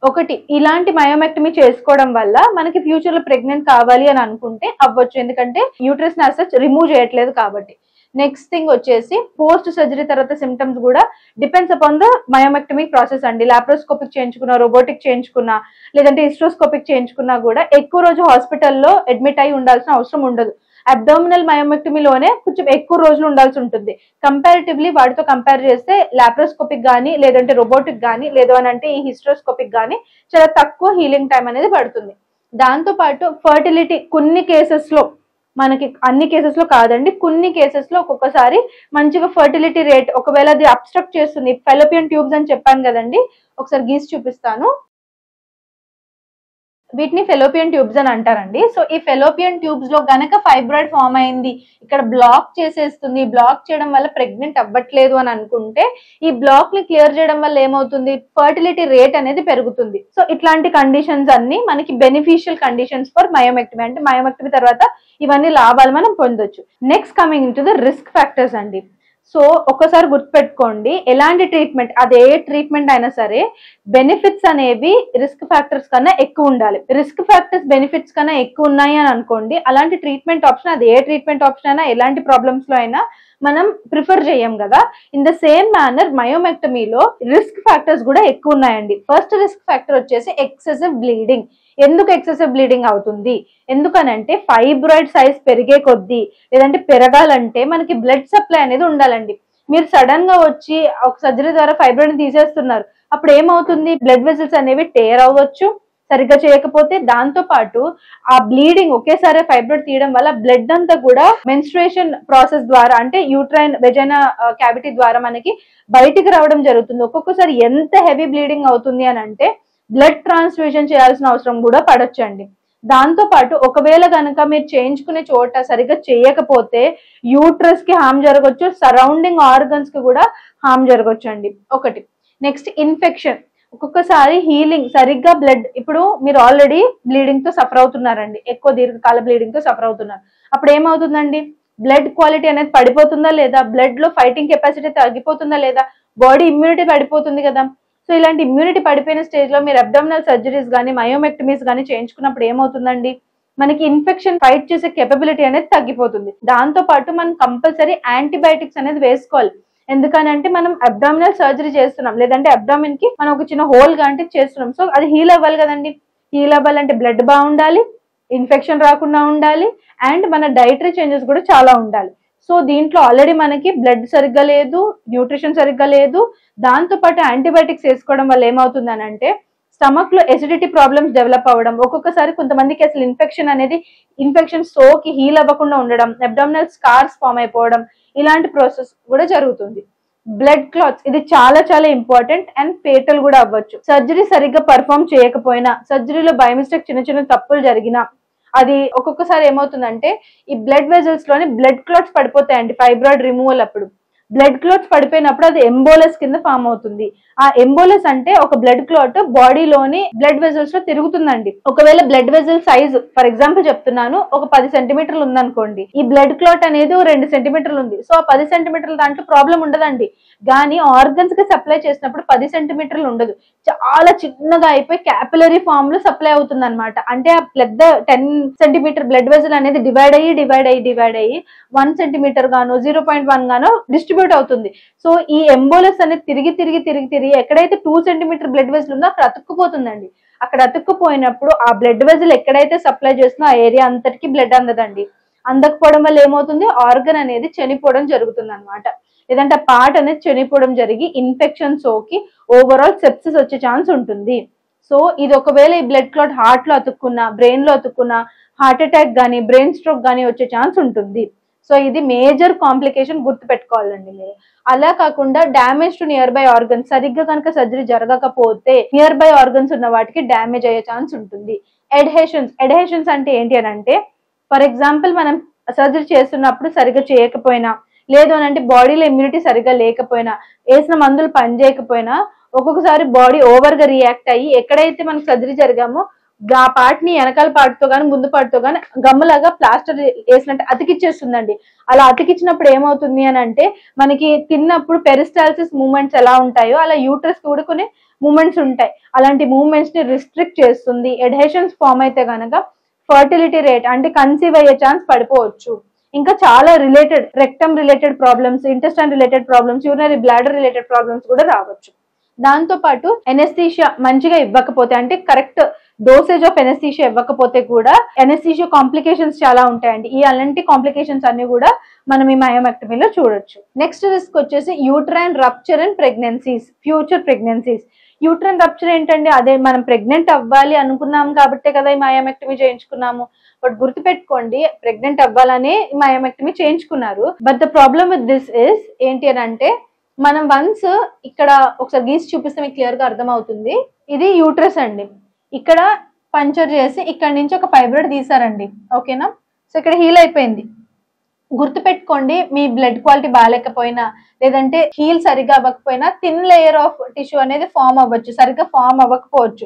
ఒకటి, ఇలాంటి మయోమెక్టమీ చేసుకోవడం వల్ల మనకి ఫ్యూచర్ లో ప్రెగ్నెంట్ కావాలి అని అనుకుంటే అవ్వచ్చు, ఎందుకంటే యూట్రస్ ని రిమూవ్ చేయట్లేదు కాబట్టి. నెక్స్ట్ థింగ్ వచ్చేసి పోస్ట్ సర్జరీ తర్వాత సిమ్టమ్స్ కూడా డిపెండ్స్ అపాన్ ద మయోమెక్టమిక్ ప్రాసెస్ అండి. లాప్రోస్కోపిక్ చేయించుకున్నా, రోబోటిక్ చేయించుకున్నా, లేదంటే హిస్ట్రోస్కోపిక్ చేయించుకున్నా కూడా ఎక్కువ రోజు హాస్పిటల్లో అడ్మిట్ అయి ఉండాల్సిన అవసరం ఉండదు. అబ్డామినల్ మయోమెక్టమీలోనే కొంచెం ఎక్కువ రోజులు ఉండాల్సి ఉంటుంది. కంపారిటివ్లీ వాటితో కంపేర్ చేస్తే లాప్రోస్కోపిక్ కానీ, లేదంటే రోబోటిక్ కానీ, లేదు అని అంటే ఈ హిస్ట్రోస్కోపిక్ కానీ చాలా తక్కువ హీలింగ్ టైం అనేది పడుతుంది. దాంతో పాటు ఫర్టిలిటీ కొన్ని కేసెస్ లో మనకి అన్ని కేసెస్ లో కాదండి, కొన్ని కేసెస్ లో ఒక్కొక్కసారి మంచిగా ఫర్టిలిటీ రేట్ ఒకవేళ అది అబ్స్ట్రక్ట్ చేస్తుంది. ఫెలోపియన్ ట్యూబ్స్ అని చెప్పాను కదండి, ఒకసారి గీసి చూపిస్తాను. వీటిని ఫెలోపియన్ ట్యూబ్స్ అని అంటారండి. సో ఈ ఫెలోపియన్ ట్యూబ్స్ లో గనక ఫైబ్రాయిడ్ ఫామ్ అయింది, ఇక్కడ బ్లాక్ చేసేస్తుంది, బ్లాక్ చేయడం వల్ల ప్రెగ్నెంట్ అవ్వట్లేదు అని అనుకుంటే ఈ బ్లాక్ ని క్లియర్ చేయడం వల్ల ఏమవుతుంది, ఫర్టిలిటీ రేట్ అనేది పెరుగుతుంది. సో ఇట్లాంటి కండిషన్స్ అన్ని మనకి బెనిఫిషియల్ కండిషన్స్ ఫర్ మయోమెక్టమీ. అంటే మయోమెక్టమీ తర్వాత ఇవన్నీ లాభాలు మనం పొందొచ్చు. Next coming in to the risk factors అండి. సో ఒక్కసారి గుర్తుపెట్టుకోండి, ఎలాంటి ట్రీట్మెంట్, అదే ట్రీట్మెంట్ అయినా సరే బెనిఫిట్స్ అనేవి రిస్క్ ఫ్యాక్టర్స్ కన్నా ఎక్కువ ఉండాలి. రిస్క్ ఫ్యాక్టర్స్ బెనిఫిట్స్ కన్నా ఎక్కువ ఉన్నాయి అని అనుకోండి, అలాంటి ట్రీట్మెంట్ ఆప్షన్, అది ఏ ట్రీట్మెంట్ ఆప్షన్ అయినా ఎలాంటి ప్రాబ్లమ్స్ లో అయినా మనం ప్రిఫర్ చేయం కదా. ఇన్ ద సేమ్ మేనర్ మయోమెక్టమీలో రిస్క్ ఫ్యాక్టర్స్ కూడా ఎక్కువ ఉన్నాయండి. ఫస్ట్ రిస్క్ ఫ్యాక్టర్ వచ్చేసి ఎక్సెసివ్ బ్లీడింగ్. ఎందుకు ఎక్సెసివ్ బ్లీడింగ్ అవుతుంది, ఎందుకనంటే ఫైబ్రాయిడ్ సైజ్ పెరిగే కొద్దీ లేదంటే పెరగాలంటే మనకి బ్లడ్ సప్లై అనేది ఉండాలండి. మీరు సడన్ గా వచ్చి ఒక సర్జరీ ద్వారా ఫైబ్రాయిడ్ ని తీసేస్తున్నారు, అప్పుడు ఏమవుతుంది, బ్లడ్ వెసల్స్ అనేవి టేర్ అవ్వచ్చు సరిగ్గా చేయకపోతే. దాంతో పాటు ఆ బ్లీడింగ్ ఒకేసారి ఫైబ్రాయిడ్ తీయడం వల్ల బ్లడ్ అంతా కూడా మెన్స్ట్రుయేషన్ ప్రాసెస్ ద్వారా అంటే యూట్రైన్ వెజైనా క్యావిటీ ద్వారా మనకి బయటికి రావడం జరుగుతుంది. ఒక్కొక్కసారి ఎంత హెవీ బ్లీడింగ్ అవుతుంది అని అంటే బ్లడ్ ట్రాన్స్ఫ్యూజన్ చేయాల్సిన అవసరం కూడా పడొచ్చండి. దాంతో పాటు ఒకవేళ కనుక మీరు చేయించుకునే చోట సరిగ్గా చేయకపోతే యూట్రస్ కి హామ్ జరగవచ్చు, సరౌండింగ్ ఆర్గన్స్ కి కూడా హామ్ జరగవచ్చు అండి. ఒకటి. Next infection. ఒక్కొక్కసారి హీలింగ్ సరిగ్గా బ్లడ్, ఇప్పుడు మీరు ఆల్రెడీ బ్లీడింగ్ తో సఫర్ అవుతున్నారండి, ఎక్కువ దీర్ఘకాల బ్లీడింగ్ తో సఫర్ అవుతున్నారు, అప్పుడు ఏమవుతుందండి, బ్లడ్ క్వాలిటీ అనేది పడిపోతుందా లేదా, బ్లడ్ లో ఫైటింగ్ కెపాసిటీ తగ్గిపోతుందా లేదా, బాడీ ఇమ్యూనిటీ పడిపోతుంది కదా. సో ఇలాంటి ఇమ్యూనిటీ పడిపోయిన స్టేజ్ లో మీరు అబ్డామినల్ సర్జరీస్ కానీ మయోమెక్టమీస్ కానీ చేయించుకున్నప్పుడు ఏమవుతుందండి, మనకి ఇన్ఫెక్షన్ ఫైట్ చేసే కెపబిలిటీ అనేది తగ్గిపోతుంది. దాంతో పాటు మనం కంపల్సరీ యాంటీబయాటిక్స్ అనేది వేసుకోవాలి. ఎందుకనంటే మనం అబ్డామినల్ సర్జరీ చేస్తున్నాం, లేదంటే అబ్డామిన్ కి మనం ఒక చిన్న హోల్ గాంటి చేస్తున్నాం. సో అది హీల్ అవ్వాలి కదండి. హీల్ అవ్వాలంటే బ్లడ్ బాగుండాలి, ఇన్ఫెక్షన్ రాకుండా ఉండాలి, అండ్ మన డైటరీ చేంజెస్ కూడా చాలా ఉండాలి. సో దీంట్లో ఆల్రెడీ మనకి బ్లడ్ సరిగ్గా లేదు, న్యూట్రిషన్ సరిగ్గా లేదు, దాంతో పాటు యాంటీబయాటిక్స్ వేసుకోవడం వల్ల ఏమవుతుంది అని అంటే స్టమక్ లో ఎసిడిటీ ప్రాబ్లమ్స్ డెవలప్ అవ్వడం, ఒక్కొక్కసారి కొంతమందికి అసలు ఇన్ఫెక్షన్ సోకి హీల్ అవ్వకుండా ఉండడం, అబ్డామినల్ స్కార్స్ ఫామ్ అయిపోవడం, ఇలాంటి ప్రాసెస్ కూడా జరుగుతుంది. బ్లడ్ క్లాట్స్, ఇది చాలా చాలా ఇంపార్టెంట్ అండ్ ఫేటల్ కూడా అవ్వచ్చు. సర్జరీ సరిగ్గా పర్ఫామ్ చేయకపోయినా, సర్జరీలో బై మిస్టేక్ చిన్న చిన్న తప్పులు జరిగినా అది ఒక్కొక్కసారి ఏమవుతుందంటే ఈ బ్లడ్ వెజల్స్ లోని బ్లడ్ క్లాట్స్ పడిపోతాయండి. ఫైబ్రాయిడ్ రిమూవల్ అప్పుడు బ్లడ్ క్లాట్స్ పడిపోయినప్పుడు అది ఎంబోలస్ కింద ఫామ్ అవుతుంది. ఆ ఎంబోలస్ అంటే ఒక బ్లడ్ క్లాట్ బాడీలోని బ్లడ్ వెజల్స్ లో తిరుగుతుందండి. ఒకవేళ blood vessel size for example చెప్తున్నాను, ఒక 10 సెంటీమీటర్లు ఉందనుకోండి, ఈ బ్లడ్ క్లాట్ అనేది 2 సెంటీమీటర్లు ఉంది. సో ఆ 10 సెంటీమీటర్ల దాంట్లో ప్రాబ్లం ఉండదండి. కానీ ఆర్గన్స్ కి సప్లై చేసినప్పుడు 10 సెంటీమీటర్లు ఉండదు, చాలా చిన్నగా అయిపోయి క్యాపిలరీ ఫామ్ లో సప్లై అవుతుంది అనమాట. అంటే ఆ పెద్ద 10 సెంటీమీటర్ బ్లడ్ వెజల్ అనేది డివైడ్ అయ్యి 1 సెంటీమీటర్ గాను 0.1 గాను డిస్ట్రిబ్యూట్ అవుతుంది. సో ఈ ఎంబోలస్ అనేది తిరిగి ఎక్కడైతే 2 సెంటీమీటర్ బ్లడ్ వెజల్ ఉందో అక్కడ అతుక్కుపోతుందండి. అక్కడ అతుక్కుపోయినప్పుడు ఆ బ్లడ్ వెజల్ ఎక్కడైతే సప్లై చేస్తుందో ఆ ఏరియా అంతటికి బ్లడ్ అందదండి. అందకపోవడం వల్ల ఏమవుతుంది, ఆర్గన్ అనేది చనిపోవడం జరుగుతుంది అనమాట. లేదంటే ఆ పార్ట్ అనేది చనిపోవడం జరిగి ఇన్ఫెక్షన్ సోకి ఓవరాల్ సెప్సిస్ వచ్చే ఛాన్స్ ఉంటుంది. సో ఇది ఒకవేళ ఈ బ్లడ్ క్లాట్ హార్ట్ లో అతుక్కున్నా, బ్రెయిన్ లో అతుక్కున్నా హార్ట్ అటాక్ గానీ బ్రెయిన్ స్ట్రోక్ గానీ వచ్చే ఛాన్స్ ఉంటుంది. సో ఇది మేజర్ కాంప్లికేషన్, గుర్తు పెట్టుకోవాలండి మీరు. అలా కాకుండా damage to near by organs, సరిగ్గా కనుక సర్జరీ జరగకపోతే నియర్ బై ఆర్గన్స్ ఉన్న వాటికి డ్యామేజ్ అయ్యే ఛాన్స్ ఉంటుంది. ఎడ్హెషన్స్ అంటే ఏంటి అని అంటే, ఫర్ ఎగ్జాంపుల్ మనం సర్జరీ చేస్తున్నప్పుడు సరిగ్గా చేయకపోయినా, లేదు అని అంటే బాడీలో ఇమ్యూనిటీ సరిగ్గా లేకపోయినా, వేసిన మందులు పనిచేయకపోయినా ఒక్కొక్కసారి బాడీ ఓవర్ గా రియాక్ట్ అయ్యి ఎక్కడైతే మనకు సర్జరీ జరిగామో ఆ పార్ట్ ని వెనకాల పార్ట్ తో గానీ ముందు పార్ట్ తో గానీ గమ్ములాగా ప్లాస్టర్ వేసినట్టు అతికిచ్చేస్తుందండి. అలా అతికిచ్చినప్పుడు ఏమవుతుంది అని అంటే మనకి తిన్నప్పుడు పెరిస్టాల్సిస్ మూవ్మెంట్స్ ఎలా ఉంటాయో అలా యూట్రస్ కూడా కొన్ని మూవ్మెంట్స్ ఉంటాయి. అలాంటి మూవ్మెంట్స్ ని రిస్ట్రిక్ట్ చేస్తుంది. ఎడ్హెషన్స్ ఫామ్ అయితే కనుక ఫర్టిలిటీ రేట్ అంటే కన్సీవ్ అయ్యే ఛాన్స్ పడిపోవచ్చు. ఇంకా చాలా rectum related problems, intestine related problems, urinary bladder related problems కూడా రావచ్చు. దాంతో పాటు ఎనెస్థీషియా మంచిగా ఇవ్వకపోతే, అంటే కరెక్ట్ డోసేజ్ ఆఫ్ ఎనెస్థీషియా ఇవ్వకపోతే కూడా ఎనెస్థీషియా కాంప్లికేషన్స్ చాలా ఉంటాయండి. ఈ అలాంటి కాంప్లికేషన్స్ అన్ని కూడా మనం ఈ మయోమెక్టమీలో చూడొచ్చు. నెక్స్ట్ రిస్క్ వచ్చేసి uterine rupture and pregnancies, future pregnancies. Uterine rupture ఏంటండి, అదే మనం ప్రెగ్నెంట్ అవ్వాలి అనుకున్నాం కాబట్టే కదా ఈ మయోమెక్టమీ చేయించుకున్నాము. బట్ గుర్తుపెట్టుకోండి, ప్రెగ్నెంట్ అవ్వాలని మయోమెక్టమీ చేయించుకున్నారు. But the problem with this is ఏంటి అని అంటే, మనం వన్స్ ఇక్కడ ఒకసారి గీసి చూపిస్తే మీకు క్లియర్ గా అర్థమవుతుంది. ఇది యూట్రస్ అండి. ఇక్కడ పంచర్ చేసి ఇక్కడ నుంచి ఒక ఫైబ్రాయిడ్ తీసారండి, ఓకేనా. సో ఇక్కడ హీల్ అయిపోయింది. గుర్తుపెట్టుకోండి, మీ బ్లడ్ క్వాలిటీ బాగాలేకపోయినా లేదంటే హీల్ సరిగా అవ్వకపోయినా థిన్ లేయర్ ఆఫ్ టిష్యూ అనేది ఫామ్ అవ్వచ్చు, సరిగ్గా ఫామ్ అవ్వకపోవచ్చు.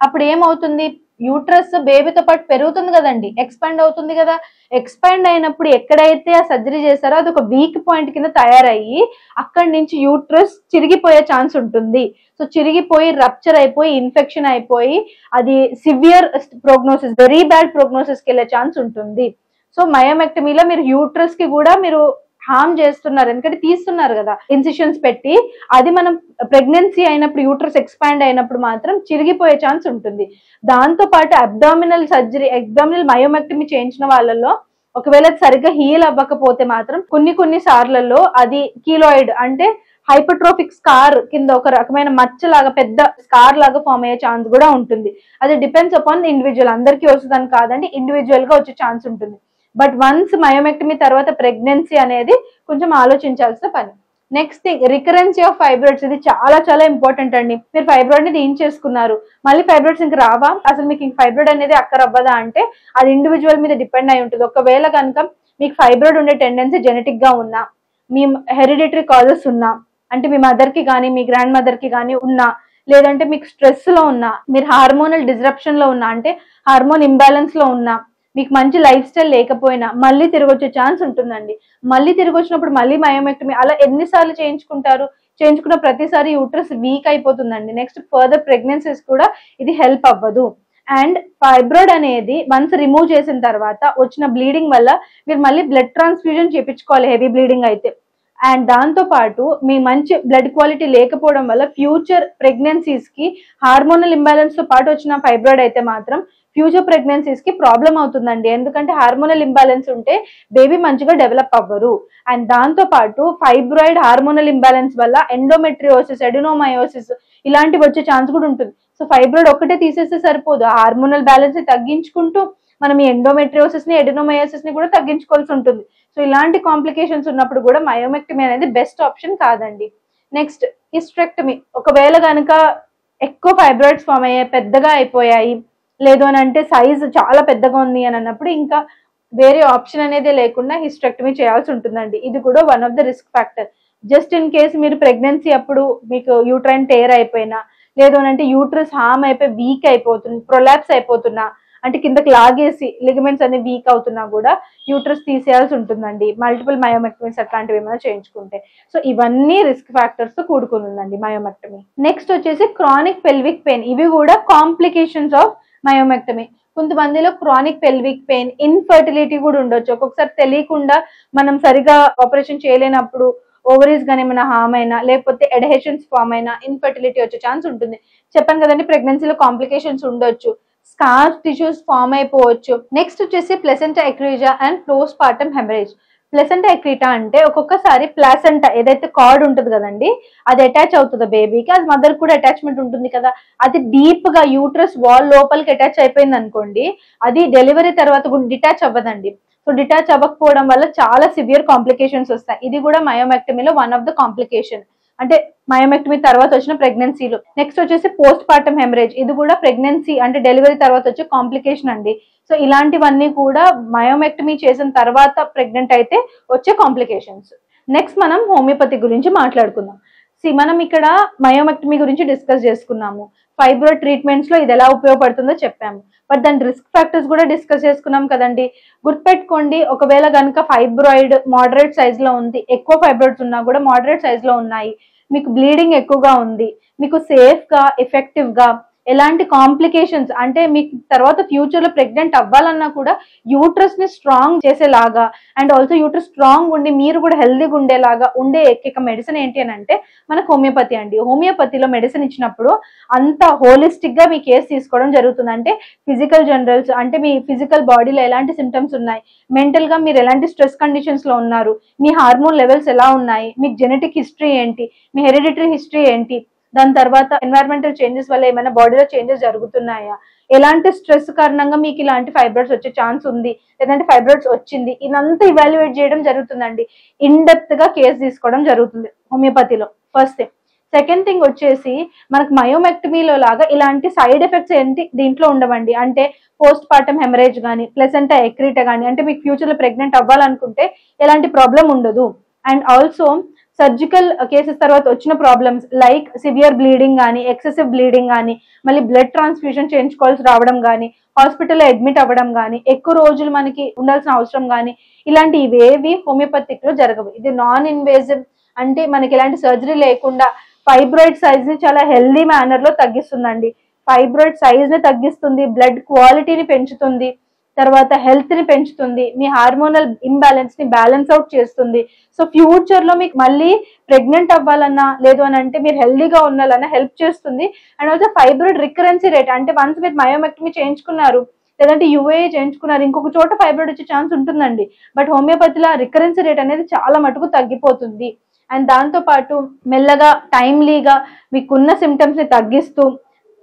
అప్పుడు ఏమవుతుంది, యూట్రస్ బేబీతో పాటు పెరుగుతుంది కదండి, ఎక్స్పాండ్ అవుతుంది కదా. ఎక్స్పాండ్ అయినప్పుడు ఎక్కడైతే ఆ సర్జరీ చేశారో అది ఒక వీక్ పాయింట్ కింద తయారయ్యి అక్కడి నుంచి యూట్రస్ చిరిగిపోయే ఛాన్స్ ఉంటుంది. సో చిరిగిపోయి రప్చర్ అయిపోయి ఇన్ఫెక్షన్ అయిపోయి అది severe prognosis, very bad prognosis కి వెళ్ళే ఛాన్స్ ఉంటుంది. సో మయోమెక్టమీలో మీరు యూట్రస్ కి కూడా మీరు హార్మ్ చేస్తున్నారు, ఎందుకంటే తీస్తున్నారు కదా ఇన్సిషన్స్ పెట్టి. అది మనం ప్రెగ్నెన్సీ అయినప్పుడు యూట్రస్ ఎక్స్పాండ్ అయినప్పుడు మాత్రం చిరిగిపోయే ఛాన్స్ ఉంటుంది. దాంతో పాటు అబ్డామినల్ సర్జరీ, అబ్డామినల్ మయోమెక్టమీ చేయించిన వాళ్ళలో ఒకవేళ సరిగ్గా హీల్ అవ్వకపోతే మాత్రం కొన్ని సార్లలో అది కీలోయిడ్ అంటే హైపర్ట్రోఫిక్ స్కార్ కింద ఒక రకమైన మచ్చలాగా పెద్ద స్కార్ లాగా ఫామ్ అయ్యే ఛాన్స్ కూడా ఉంటుంది. అది డిపెండ్స్ అపాన్ ఇండివిజువల్, అందరికీ వస్తుందని కాదండి, ఇండివిజువల్ గా వచ్చే ఛాన్స్ ఉంటుంది. బట్ వన్స్ మయోమెక్టమీ తర్వాత ప్రెగ్నెన్సీ అనేది కొంచెం ఆలోచించాల్సిన పని. Next thing, recurrence of fibroids. ఇది చాలా ఇంపార్టెంట్ అండి. మీరు ఫైబ్రాయిడ్ ని తీయించేసుకున్నారు, మళ్ళీ ఫైబ్రాయిడ్స్ ఇంక రావా, అసలు మీకు ఇంక ఫైబ్రాయిడ్ అనేది అక్కరవ్వదా అంటే అది ఇండివిజువల్ మీద డిపెండ్ అయి ఉంటుంది. ఒకవేళ కనుక మీకు ఫైబ్రాయిడ్ ఉండే టెండెన్సీ జెనెటిక్ గా ఉన్నా, మీ హెరిడిటరీ కాజెస్ ఉన్నా, అంటే మీ మదర్ కి కానీ మీ గ్రాండ్ మదర్ కి కానీ ఉన్నా, లేదంటే మీకు స్ట్రెస్ లో ఉన్నా, మీరు హార్మోనల్ డిస్రప్షన్ లో ఉన్నా, అంటే హార్మోన్ ఇంబ్యాలెన్స్ లో ఉన్నా, మీకు మంచి లైఫ్ స్టైల్ లేకపోయినా మళ్ళీ తిరిగి వచ్చే ఛాన్స్ ఉంటుందండి. మళ్ళీ తిరిగి వచ్చినప్పుడు మళ్ళీ మయోమెక్టమీ అలా ఎన్నిసార్లు చేయించుకుంటారు, చేయించుకున్న ప్రతిసారి యూట్రస్ వీక్ అయిపోతుందండి. నెక్స్ట్ ఫర్దర్ ప్రెగ్నెన్సీస్ కూడా ఇది హెల్ప్ అవ్వదు. అండ్ ఫైబ్రాయిడ్ అనేది వన్స్ రిమూవ్ చేసిన తర్వాత వచ్చిన బ్లీడింగ్ వల్ల మీరు మళ్ళీ బ్లడ్ ట్రాన్స్ఫ్యూజన్ చేయించుకోవాలి, హెవీ బ్లీడింగ్ అయితే. అండ్ దాంతో పాటు మీ మంచి బ్లడ్ క్వాలిటీ లేకపోవడం వల్ల ఫ్యూచర్ ప్రెగ్నెన్సీస్ కి హార్మోనల్ ఇంబ్యాలెన్స్ తో పాటు వచ్చిన ఫైబ్రాయిడ్ అయితే మాత్రం ఫ్యూచర్ ప్రెగ్నెన్సీస్ కి ప్రాబ్లం అవుతుందండి. ఎందుకంటే హార్మోనల్ ఇంబ్యాలెన్స్ ఉంటే బేబీ మంచిగా డెవలప్ అవ్వరు. అండ్ దాంతో పాటు ఫైబ్రాయిడ్ హార్మోనల్ ఇంబ్యాలెన్స్ వల్ల ఎండోమెట్రియోసిస్, ఎడినోమయోసిస్ ఇలాంటివి వచ్చే ఛాన్స్ కూడా ఉంటుంది. సో ఫైబ్రాయిడ్ ఒక్కటే తీసేస్తే సరిపోదు, హార్మోనల్ బ్యాలెన్స్ ని తగ్గించుకుంటూ మనం ఈ ఎండోమెట్రియోసిస్ ని, ఎడినోమయోసిస్ ని కూడా తగ్గించుకోవాల్సి ఉంటుంది. సో ఇలాంటి కాంప్లికేషన్స్ ఉన్నప్పుడు కూడా మయోమెక్టమీ అనేది బెస్ట్ ఆప్షన్ కాదండి. Next hysterectomy. ఒకవేళ కనుక ఎక్కువ ఫైబ్రాయిడ్స్ ఫామ్ అయ్యాయి, పెద్దగా అయిపోయాయి, లేదు అని అంటే సైజ్ చాలా పెద్దగా ఉంది అని అన్నప్పుడు ఇంకా వేరే ఆప్షన్ అనేది లేకుండా హిస్టెక్టమీ చేయాల్సి ఉంటుందండి. ఇది కూడా one of the risk factor. Just in case మీరు ప్రెగ్నెన్సీ అప్పుడు మీకు యూట్రైన్ టేర్ అయిపోయినా, లేదు అని అంటే యూట్రస్ హార్మ్ అయిపోయి వీక్ అయిపోతుంది, ప్రొలాప్స్ అయిపోతున్నా, అంటే కిందకి లాగేసి లిగమెంట్స్ అన్ని వీక్ అవుతున్నా కూడా యూట్రస్ తీసేయాల్సి ఉంటుందండి, మల్టిపుల్ మయోమెక్టమీస్ అట్లాంటివి ఏమైనా చేయించుకుంటే. సో ఇవన్నీ రిస్క్ ఫ్యాక్టర్స్ తో కూడుకుని ఉందండి మయోమెక్టమీ. నెక్స్ట్ వచ్చేసి క్రానిక్ పెల్విక్ పెయిన్. ఇవి కూడా కాంప్లికేషన్స్ ఆఫ్ మయోమెక్టమీ. కొంతమందిలో క్రానిక్ పెల్విక్ పెయిన్, ఇన్ఫర్టిలిటీ కూడా ఉండొచ్చు. ఒక్కొక్కసారి తెలియకుండా మనం సరిగా ఆపరేషన్ చేయలేనప్పుడు ఓవరీస్ గానీ ఏమైనా హార్మ్ అయినా, లేకపోతే ఎడహెషన్స్ ఫామ్ అయినా ఇన్ఫర్టిలిటీ వచ్చే ఛాన్స్ ఉంటుంది. చెప్పాను కదండి, ప్రెగ్నెన్సీలో కాంప్లికేషన్స్ ఉండొచ్చు, స్కార్ టిష్యూస్ ఫామ్ అయిపోవచ్చు. నెక్స్ట్ వచ్చేసి placenta accreta and postpartum haemorrhage. Placenta accreta అంటే ఒక్కొక్కసారి ప్లాసెంటా ఏదైతే కార్డ్ ఉంటుంది కదండి, అది అటాచ్ అవుతుంది బేబీకి, అది మదర్ కూడా అటాచ్మెంట్ ఉంటుంది కదా, అది డీప్ గా యూట్రస్ వాల్ లోపలికి అటాచ్ అయిపోయింది అనుకోండి, అది డెలివరీ తర్వాత కూడా డిటాచ్ అవ్వదండి. సో డిటాచ్ అవ్వకపోవడం వల్ల చాలా సివియర్ కాంప్లికేషన్స్ వస్తాయి. ఇది కూడా మయోమెక్టమీలో వన్ ఆఫ్ ద కాంప్లికేషన్, అంటే మయోమెక్టమీ తర్వాత వచ్చిన ప్రెగ్నెన్సీలో. నెక్స్ట్ వచ్చేసి పోస్ట్ పార్టమ్ హెమరేజ్. ఇది కూడా ప్రెగ్నెన్సీ అంటే డెలివరీ తర్వాత వచ్చే కాంప్లికేషన్ అండి. సో ఇలాంటివన్నీ కూడా మయోమెక్టమీ చేసిన తర్వాత ప్రెగ్నెంట్ అయితే వచ్చే కాంప్లికేషన్స్. నెక్స్ట్ మనం హోమియోపతి గురించి మాట్లాడుకుందాం. మనం ఇక్కడ మయోమెక్టమీ గురించి డిస్కస్ చేసుకున్నాము, ఫైబ్రాయిడ్ ట్రీట్మెంట్స్ లో ఇది ఎలా ఉపయోగపడుతుందో చెప్పాము, బట్ దాని రిస్క్ ఫ్యాక్టర్స్ కూడా డిస్కస్ చేసుకున్నాం కదండి. గుర్తుపెట్టుకోండి, ఒకవేళ కనుక ఫైబ్రాయిడ్ మోడరేట్ సైజ్ లో ఉంది, ఎక్కువ ఫైబ్రాయిడ్స్ ఉన్నా కూడా మోడరేట్ సైజ్ లో ఉన్నాయి, మీకు బ్లీడింగ్ ఎక్కువగా ఉంది, మీకు సేఫ్ గా ఎఫెక్టివ్ గా ఎలాంటి కాంప్లికేషన్స్ అంటే మీకు తర్వాత ఫ్యూచర్ లో ప్రెగ్నెంట్ అవ్వాలన్నా కూడా యూట్రస్ ని స్ట్రాంగ్ చేసేలాగా అండ్ ఆల్సో యూట్రస్ స్ట్రాంగ్ ఉండి మీరు కూడా హెల్దీగా ఉండేలాగా ఉండే ఏకైక మెడిసిన్ ఏంటి అని అంటే మనకు హోమియోపతి అండి. హోమియోపతిలో మెడిసిన్ ఇచ్చినప్పుడు అంత హోలిస్టిక్ గా మీ కేసు తీసుకోవడం జరుగుతుంది. అంటే ఫిజికల్ జనరల్స్ అంటే మీ ఫిజికల్ బాడీలో ఎలాంటి సిమ్టమ్స్ ఉన్నాయి, మెంటల్ గా మీరు ఎలాంటి స్ట్రెస్ కండిషన్స్ లో ఉన్నారు, మీ హార్మోన్ లెవెల్స్ ఎలా ఉన్నాయి, మీకు జెనెటిక్ హిస్టరీ ఏంటి, మీ హెరిడిటరీ హిస్టరీ ఏంటి, దాని తర్వాత ఎన్వైరన్మెంటల్ చేంజెస్ వల్ల ఏమైనా బాడీలో చేంజెస్ జరుగుతున్నాయా, ఎలాంటి స్ట్రెస్ కారణంగా మీకు ఇలాంటి ఫైబ్రాయిడ్స్ వచ్చే ఛాన్స్ ఉంది, లేదంటే ఫైబ్రాయిడ్స్ వచ్చింది, ఇదంతా ఇవాల్యుయేట్ చేయడం జరుగుతుందండి. ఇన్ డెప్త్ గా కేర్ తీసుకోవడం జరుగుతుంది హోమియోపతిలో. First thing. సెకండ్ థింగ్ వచ్చేసి మనకు మయోమెక్టమీలో లాగా ఇలాంటి సైడ్ ఎఫెక్ట్స్ ఏంటి దీంట్లో ఉండవండి. అంటే పోస్ట్ పార్టమ్ హెమరేజ్ కానీ, ప్లసెంటా ఎక్రీటా కానీ, అంటే మీకు ఫ్యూచర్ లో ప్రెగ్నెంట్ అవ్వాలనుకుంటే ఎలాంటి ప్రాబ్లం ఉండదు. అండ్ ఆల్సో సర్జికల్ కేసెస్ తర్వాత వచ్చిన ప్రాబ్లమ్స్ లైక్ సివియర్ బ్లీడింగ్ కానీ, ఎక్సెసివ్ బ్లీడింగ్ కానీ, మళ్ళీ బ్లడ్ ట్రాన్స్ఫ్యూజన్ చేయించుకోవాల్సి రావడం కానీ, హాస్పిటల్లో అడ్మిట్ అవ్వడం కానీ, ఎక్కువ రోజులు మనకి ఉండాల్సిన అవసరం కానీ, ఇలాంటి ఇవేవి హోమియోపతిక్ లో జరగవు. ఇది నాన్ ఇన్వేజివ్, అంటే మనకి ఎలాంటి సర్జరీ లేకుండా ఫైబ్రాయిడ్ సైజ్ ని చాలా హెల్దీ మేనర్ లో తగ్గిస్తుందండి. ఫైబ్రాయిడ్ సైజ్ ని తగ్గిస్తుంది, బ్లడ్ క్వాలిటీని పెంచుతుంది, తర్వాత హెల్త్ ని పెంచుతుంది, మీ హార్మోనల్ ఇంబ్యాలెన్స్ ని బ్యాలెన్స్ అవుట్ చేస్తుంది. సో ఫ్యూచర్ లో మీకు మళ్ళీ ప్రెగ్నెంట్ అవ్వాలన్నా, లేదు అని అంటే మీరు హెల్దీగా ఉండాలన్నా హెల్ప్ చేస్తుంది. And also fibroid recurrence rate, అంటే వన్స్ మీరు మయోమెక్టమీ చేయించుకున్నారు, లేదంటే యుఏ చేయించుకున్నారు, ఇంకొక చోట ఫైబ్రాయిడ్ వచ్చే ఛాన్స్ ఉంటుందండి. బట్ హోమియోపతిలో రికరెన్సీ రేట్ అనేది చాలా మటుకు తగ్గిపోతుంది. అండ్ దాంతో పాటు మెల్లగా టైమ్లీగా మీకున్న సిమ్టమ్స్ ని తగ్గిస్తూ,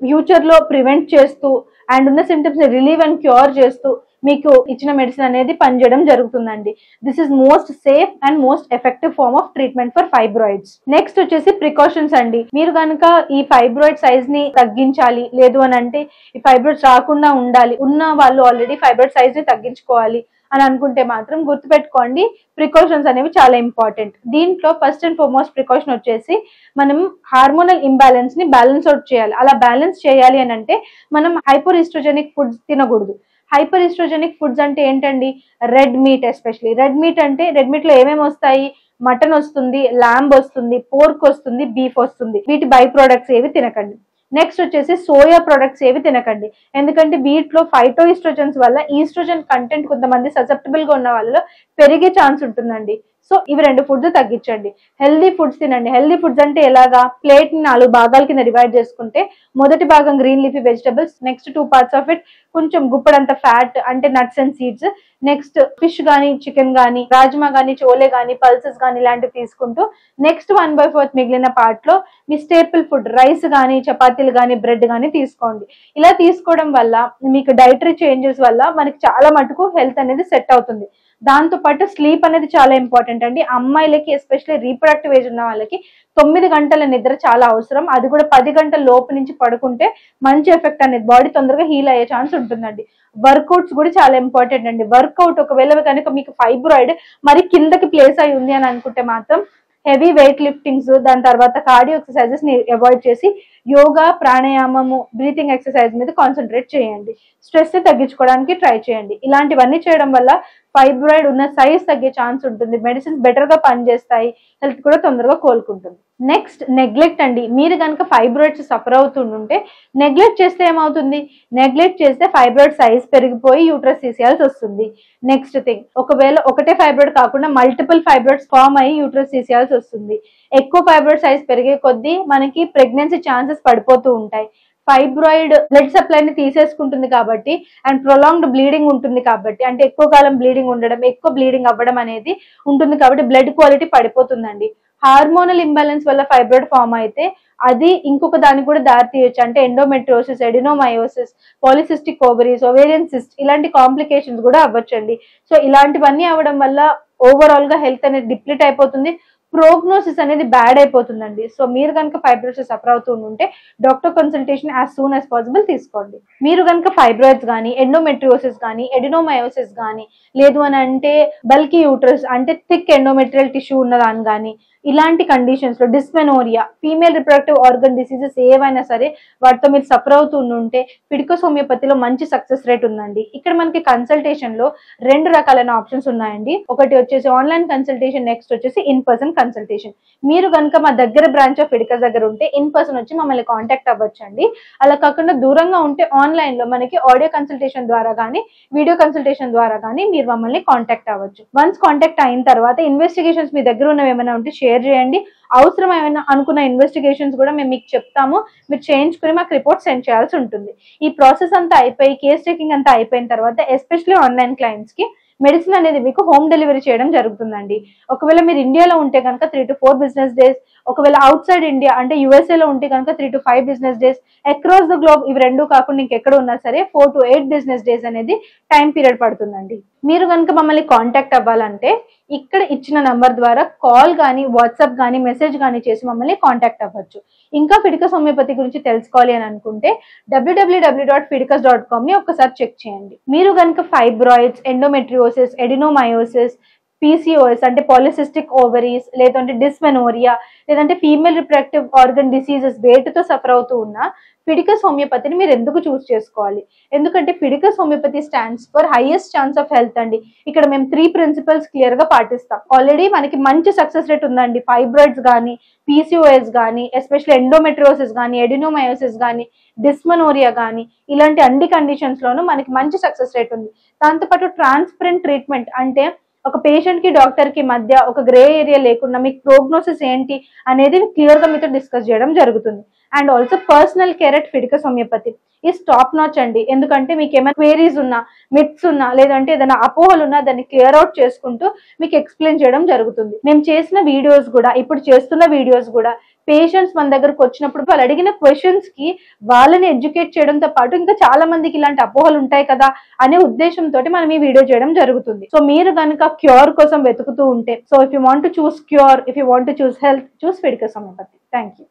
ఫ్యూచర్ లో ప్రివెంట్ చేస్తూ, అండ్ ఉన్న సిమ్టమ్స్ ని రిలీవ్ అండ్ క్యూర్ చేస్తూ మీకు ఇచ్చిన మెడిసిన్ అనేది పనిచేయడం జరుగుతుందండి. This is most safe and most effective form of treatment for fibroids. Next వచ్చేసి ప్రికాషన్స్ అండి. మీరు కనుక ఈ ఫైబ్రాయిడ్ సైజ్ ని తగ్గించాలి, లేదు అని అంటే ఈ ఫైబ్రాయిడ్స్ రాకుండా ఉండాలి, ఉన్న వాళ్ళు ఆల్రెడీ ఫైబ్రాయిడ్ సైజ్ ని తగ్గించుకోవాలి అని అనుకుంటే మాత్రం గుర్తుపెట్టుకోండి, ప్రికాషన్స్ అనేవి చాలా ఇంపార్టెంట్. దీంట్లో ఫస్ట్ అండ్ ఫార్మోస్ట్ ప్రికాషన్ వచ్చేసి మనం హార్మోనల్ ఇంబ్యాలెన్స్ ని బ్యాలెన్స్ అవుట్ చేయాలి. అలా బ్యాలెన్స్ చేయాలి అని అంటే మనం హైపర్ ఈస్ట్రోజెనిక్ ఫుడ్స్ తినకూడదు. హైపర్ ఈస్ట్రోజెనిక్ ఫుడ్స్ అంటే ఏంటండి? Red meat. Especially red meat అంటే రెడ్ మీట్ లో ఏమేమి వస్తాయి? మటన్ వస్తుంది, ల్యాంబ్ వస్తుంది, పోర్క్ వస్తుంది, బీఫ్ వస్తుంది. వీటి బై ప్రొడక్ట్స్ ఏవి తినకండి. నెక్స్ట్ వచ్చేసి సోయా ప్రొడక్ట్స్ ఏవి తినకండి. ఎందుకంటే వీటిలో ఫైటో ఈస్ట్రోజన్స్ వల్ల ఈస్ట్రోజన్ కంటెంట్ కొంతమంది ససెప్టబుల్ గా ఉన్న వాళ్ళలో పెరిగే ఛాన్స్ ఉంటుందండి. సో ఇవి 2 ఫుడ్స్ తగ్గించండి. హెల్దీ ఫుడ్స్ తినండి. హెల్దీ ఫుడ్స్ అంటే ఎలాగా? ప్లేట్ ని 4 భాగాల కింద డివైడ్ చేసుకుంటే మొదటి భాగం green leafy vegetables, next 2 parts of it కొంచెం గుప్పడంత ఫ్యాట్ అంటే nuts and seeds, next fish గానీ, చికెన్ గానీ, రాజ్మా గానీ, చోలే గానీ, పల్సెస్ గానీ ఇలాంటివి తీసుకుంటూ నెక్స్ట్ 1/4 మిగిలిన పార్ట్ లో మీ స్టేపుల్ ఫుడ్ రైస్ గానీ, చపాతీలు గానీ, బ్రెడ్ గానీ తీసుకోండి. ఇలా తీసుకోవడం వల్ల మీకు డైటరీ చేంజెస్ వల్ల మనకి చాలా మటుకు హెల్త్ అనేది సెట్ అవుతుంది. దాంతో పాటు స్లీప్ అనేది చాలా ఇంపార్టెంట్ అండి. అమ్మాయిలకి ఎస్పెషల్లీ రీప్రొడక్టివ్ ఏజ్ ఉన్న వాళ్ళకి 9 గంటల నిద్ర చాలా అవసరం. అది కూడా 10 గంటల లోపు నుంచి పడుకుంటే మంచి ఎఫెక్ట్ అనేది బాడీ తొందరగా హీల్ అయ్యే ఛాన్స్ ఉంటుందండి. వర్కౌట్స్ కూడా చాలా ఇంపార్టెంట్ అండి. వర్కౌట్ ఒకవేళ కనుక మీకు ఫైబ్రాయిడ్ మరి కిందకి ప్లేస్ అయి ఉంది అని అనుకుంటే మాత్రం హెవీ వెయిట్ లిఫ్టింగ్స్, దాని తర్వాత కార్డియో ఎక్సర్సైజెస్ ని అవాయిడ్ చేసి యోగా, ప్రాణాయామము, బ్రీతింగ్ ఎక్సర్సైజ్ మీద కాన్సన్ట్రేట్ చేయండి. స్ట్రెస్ ని తగ్గించుకోవడానికి ట్రై చేయండి. ఇలాంటివన్నీ చేయడం వల్ల ఫైబ్రాయిడ్ ఉన్న సైజ్ తగ్గే ఛాన్స్ ఉంటుంది. మెడిసిన్స్ బెటర్ గా పనిచేస్తాయి, హెల్త్ కూడా తొందరగా కోలుకుంటుంది. నెక్స్ట్ నెగ్లెక్ట్ అండి. మీరు కనుక ఫైబ్రాయిడ్స్ సఫర్ అవుతుంటే నెగ్లెక్ట్ చేస్తే ఏమవుతుంది? నెగ్లెక్ట్ చేస్తే ఫైబ్రాయిడ్ సైజ్ పెరిగిపోయి యూట్రస్ తీసేయాల్సి వస్తుంది. నెక్స్ట్ థింగ్, ఒకవేళ ఒకటే ఫైబ్రాయిడ్ కాకుండా మల్టిపుల్ ఫైబ్రాయిడ్స్ ఫామ్ అయ్యి యూట్రస్ తీసేయాల్సి వస్తుంది. ఎక్కువ ఫైబ్రాయిడ్ సైజ్ పెరిగే కొద్దీ మనకి ప్రెగ్నెన్సీ ఛాన్సెస్ పడిపోతూ ఉంటాయి. ఫైబ్రాయిడ్ బ్లడ్ సప్లై ని తీసేసుకుంటుంది కాబట్టి, అండ్ ప్రొలాంగ్డ్ బ్లీడింగ్ ఉంటుంది కాబట్టి, అంటే ఎక్కువ కాలం బ్లీడింగ్ ఉండడం, ఎక్కువ బ్లీడింగ్ అవ్వడం అనేది ఉంటుంది కాబట్టి బ్లడ్ క్వాలిటీ పడిపోతుందండి. హార్మోనల్ ఇంబ్యాలెన్స్ వల్ల ఫైబ్రాయిడ్ ఫామ్ అయితే అది ఇంకొక దానికి కూడా దారి తీయొచ్చు. అంటే endometriosis, adenomyosis, polycystic ovaries, ovarian cyst ఇలాంటి కాంప్లికేషన్స్ కూడా అవ్వచ్చండి. సో ఇలాంటివన్నీ అవ్వడం వల్ల ఓవరాల్ గా హెల్త్ అనేది డిప్లీట్ అయిపోతుంది, ప్రోగ్నోసిస్ అనేది బ్యాడ్ అయిపోతుందండి. సో మీరు కనుక ఫైబ్రాయిడ్స్ సఫర్ అవుతూ ఉంటే doctor consultation as soon as possible తీసుకోండి. మీరు కనుక ఫైబ్రాయిడ్స్ కానీ, ఎండోమెట్రియోసిస్ కానీ, ఎడినోమయోసిస్ కానీ, లేదు అని అంటే బల్కీ యూట్రస్ అంటే థిక్ ఎండోమెట్రియల్ టిష్యూ ఉన్నదాన్ని కానీ, ఇలాంటి కండిషన్స్ లో dysmenorrhoea, female reproductive organ diseases ఏవైనా సరే వాటితో మీరు సఫర్ అవుతూ ఉంటే ఫిడికోస్ హోమియోపతిలో మంచి సక్సెస్ రేట్ ఉందండి. ఇక్కడ మనకి కన్సల్టేషన్ లో 2 రకాలైన ఆప్షన్స్ ఉన్నాయండి. ఒకటి వచ్చేసి ఆన్లైన్ కన్సల్టేషన్, నెక్స్ట్ వచ్చేసి ఇన్ పర్సన్ కన్సల్టేషన్. మీరు కనుక మా దగ్గర బ్రాంచ్ ఆఫ్ ఫిడికస్ దగ్గర ఉంటే ఇన్ పర్సన్ వచ్చి మమ్మల్ని కాంటాక్ట్ అవ్వచ్చండి. అలా కాకుండా దూరంగా ఉంటే ఆన్లైన్ లో మనకి ఆడియో కన్సల్టేషన్ ద్వారా కానీ, వీడియో కన్సల్టేషన్ ద్వారా కానీ మీరు మమ్మల్ని కాంటాక్ట్ అవ్వచ్చు. వన్స్ కాంటాక్ట్ అయిన తర్వాత ఇన్వెస్టిగేషన్స్ మీ దగ్గర ఉన్నవి ఏమైనా ఉంటే షేర్ చేయండి. అవసరం ఏమైనా అనుకున్న ఇన్వెస్టిగేషన్స్ కూడా మేము మీకు చెప్తాము. మీరు చేయించుకుని మాకు రిపోర్ట్ సెండ్ చేయాల్సి ఉంటుంది. ఈ ప్రాసెస్ అంతా అయిపోయి కేస్ టేకింగ్ అంతా అయిపోయిన తర్వాత ఎస్పెషల్లీ ఆన్లైన్ క్లయింట్స్ కి మెడిసిన్ అనేది మీకు హోమ్ డెలివరీ చేయడం జరుగుతుందండి. ఒకవేళ మీరు ఇండియాలో ఉంటే కనుక 3 to 4 బిజినెస్ డేస్, ఒకవేళ అవుట్ సైడ్ ఇండియా అంటే USA లో ఉంటే కనుక 3 to 5 business days, across the globe ఇవి రెండు కాకుండా ఇంకెక్కడ ఉన్నా సరే 4 to 8 బిజినెస్ డేస్ అనేది టైం పీరియడ్ పడుతుందండి. మీరు కనుక మమ్మల్ని కాంటాక్ట్ అవ్వాలంటే ఇక్కడ ఇచ్చిన నంబర్ ద్వారా కాల్ కానీ, వాట్సాప్ కానీ, మెసేజ్ కానీ చేసి మమ్మల్ని కాంటాక్ట్ అవ్వచ్చు. ఇంకా ఫిడికస్ హోమియోపతి గురించి తెలుసుకోవాలి అని అనుకుంటే www.fidicus.com ని ఒకసారి చెక్ చేయండి. మీరు కనుక ఫైబ్రాయిడ్స్, ఎండోమెట్రియోసిస్, ఎడినోమయోసిస్, PCOS అంటే పాలిసిస్టిక్ ఓవరీస్, లేదంటే డిస్మెనోరియా, లేదంటే ఫీమేల్ రిప్రొడక్టివ్ ఆర్గన్ డిసీజెస్ వేటితో సఫర్ అవుతూ ఉన్నా ఫిడికస్ హోమియోపతిని మీరు ఎందుకు చూస్ చేసుకోవాలి? ఎందుకంటే Fidicus homeopathy stands for highest chance of health అండి. ఇక్కడ మేము 3 ప్రిన్సిపల్స్ క్లియర్ గా పాటిస్తాం. ఆల్రెడీ మనకి మంచి సక్సెస్ రేట్ ఉందండి. ఫైబ్రాయిడ్స్ కానీ, PCOS కానీ, ఎస్పెషల్లీ ఎండోమెట్రియోసిస్ కానీ, ఎడినోమయోసిస్ కానీ, డిస్మెనోరియా కానీ, ఇలాంటి అన్ని కండిషన్స్ లోనూ మనకి మంచి సక్సెస్ రేట్ ఉంది. దాంతోపాటు ట్రాన్స్పరెంట్ ట్రీట్మెంట్ అంటే ఒక పేషెంట్ కి డాక్టర్ కి మధ్య ఒక గ్రే ఏరియా లేకుండా మీకు ప్రోగ్నోసిస్ ఏంటి అనేది క్లియర్ గా మీతో డిస్కస్ చేయడం జరుగుతుంది. And also personal care at Fidicus homeopathy ఈ టాప్ నాచ్ అండి. ఎందుకంటే మీకు ఏమైనా క్వేరీస్ ఉన్నా, మిత్స్ ఉన్నా, లేదంటే ఏదైనా అపోహలు ఉన్నా దాన్ని క్లియర్ అవుట్ చేసుకుంటూ మీకు ఎక్స్ప్లెయిన్ చేయడం జరుగుతుంది. మేము చేసిన వీడియోస్ కూడా, ఇప్పుడు చేస్తున్న వీడియోస్ కూడా పేషెంట్స్ మన దగ్గరకు వచ్చినప్పుడు వాళ్ళు అడిగిన క్వశ్చన్స్ కి వాళ్ళని ఎడ్యుకేట్ చేయడంతో పాటు ఇంకా చాలా మందికి ఇలాంటి అపోహలు ఉంటాయి కదా అనే ఉద్దేశంతో మనం ఈ వీడియో చేయడం జరుగుతుంది. సో మీరు కనుక క్యూర్ కోసం వెతుకుతూ ఉంటే, so if you want to choose cure, if you want to choose health, choose Fidicus homeopathy. Thank you.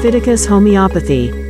Fidicus Homeopathy.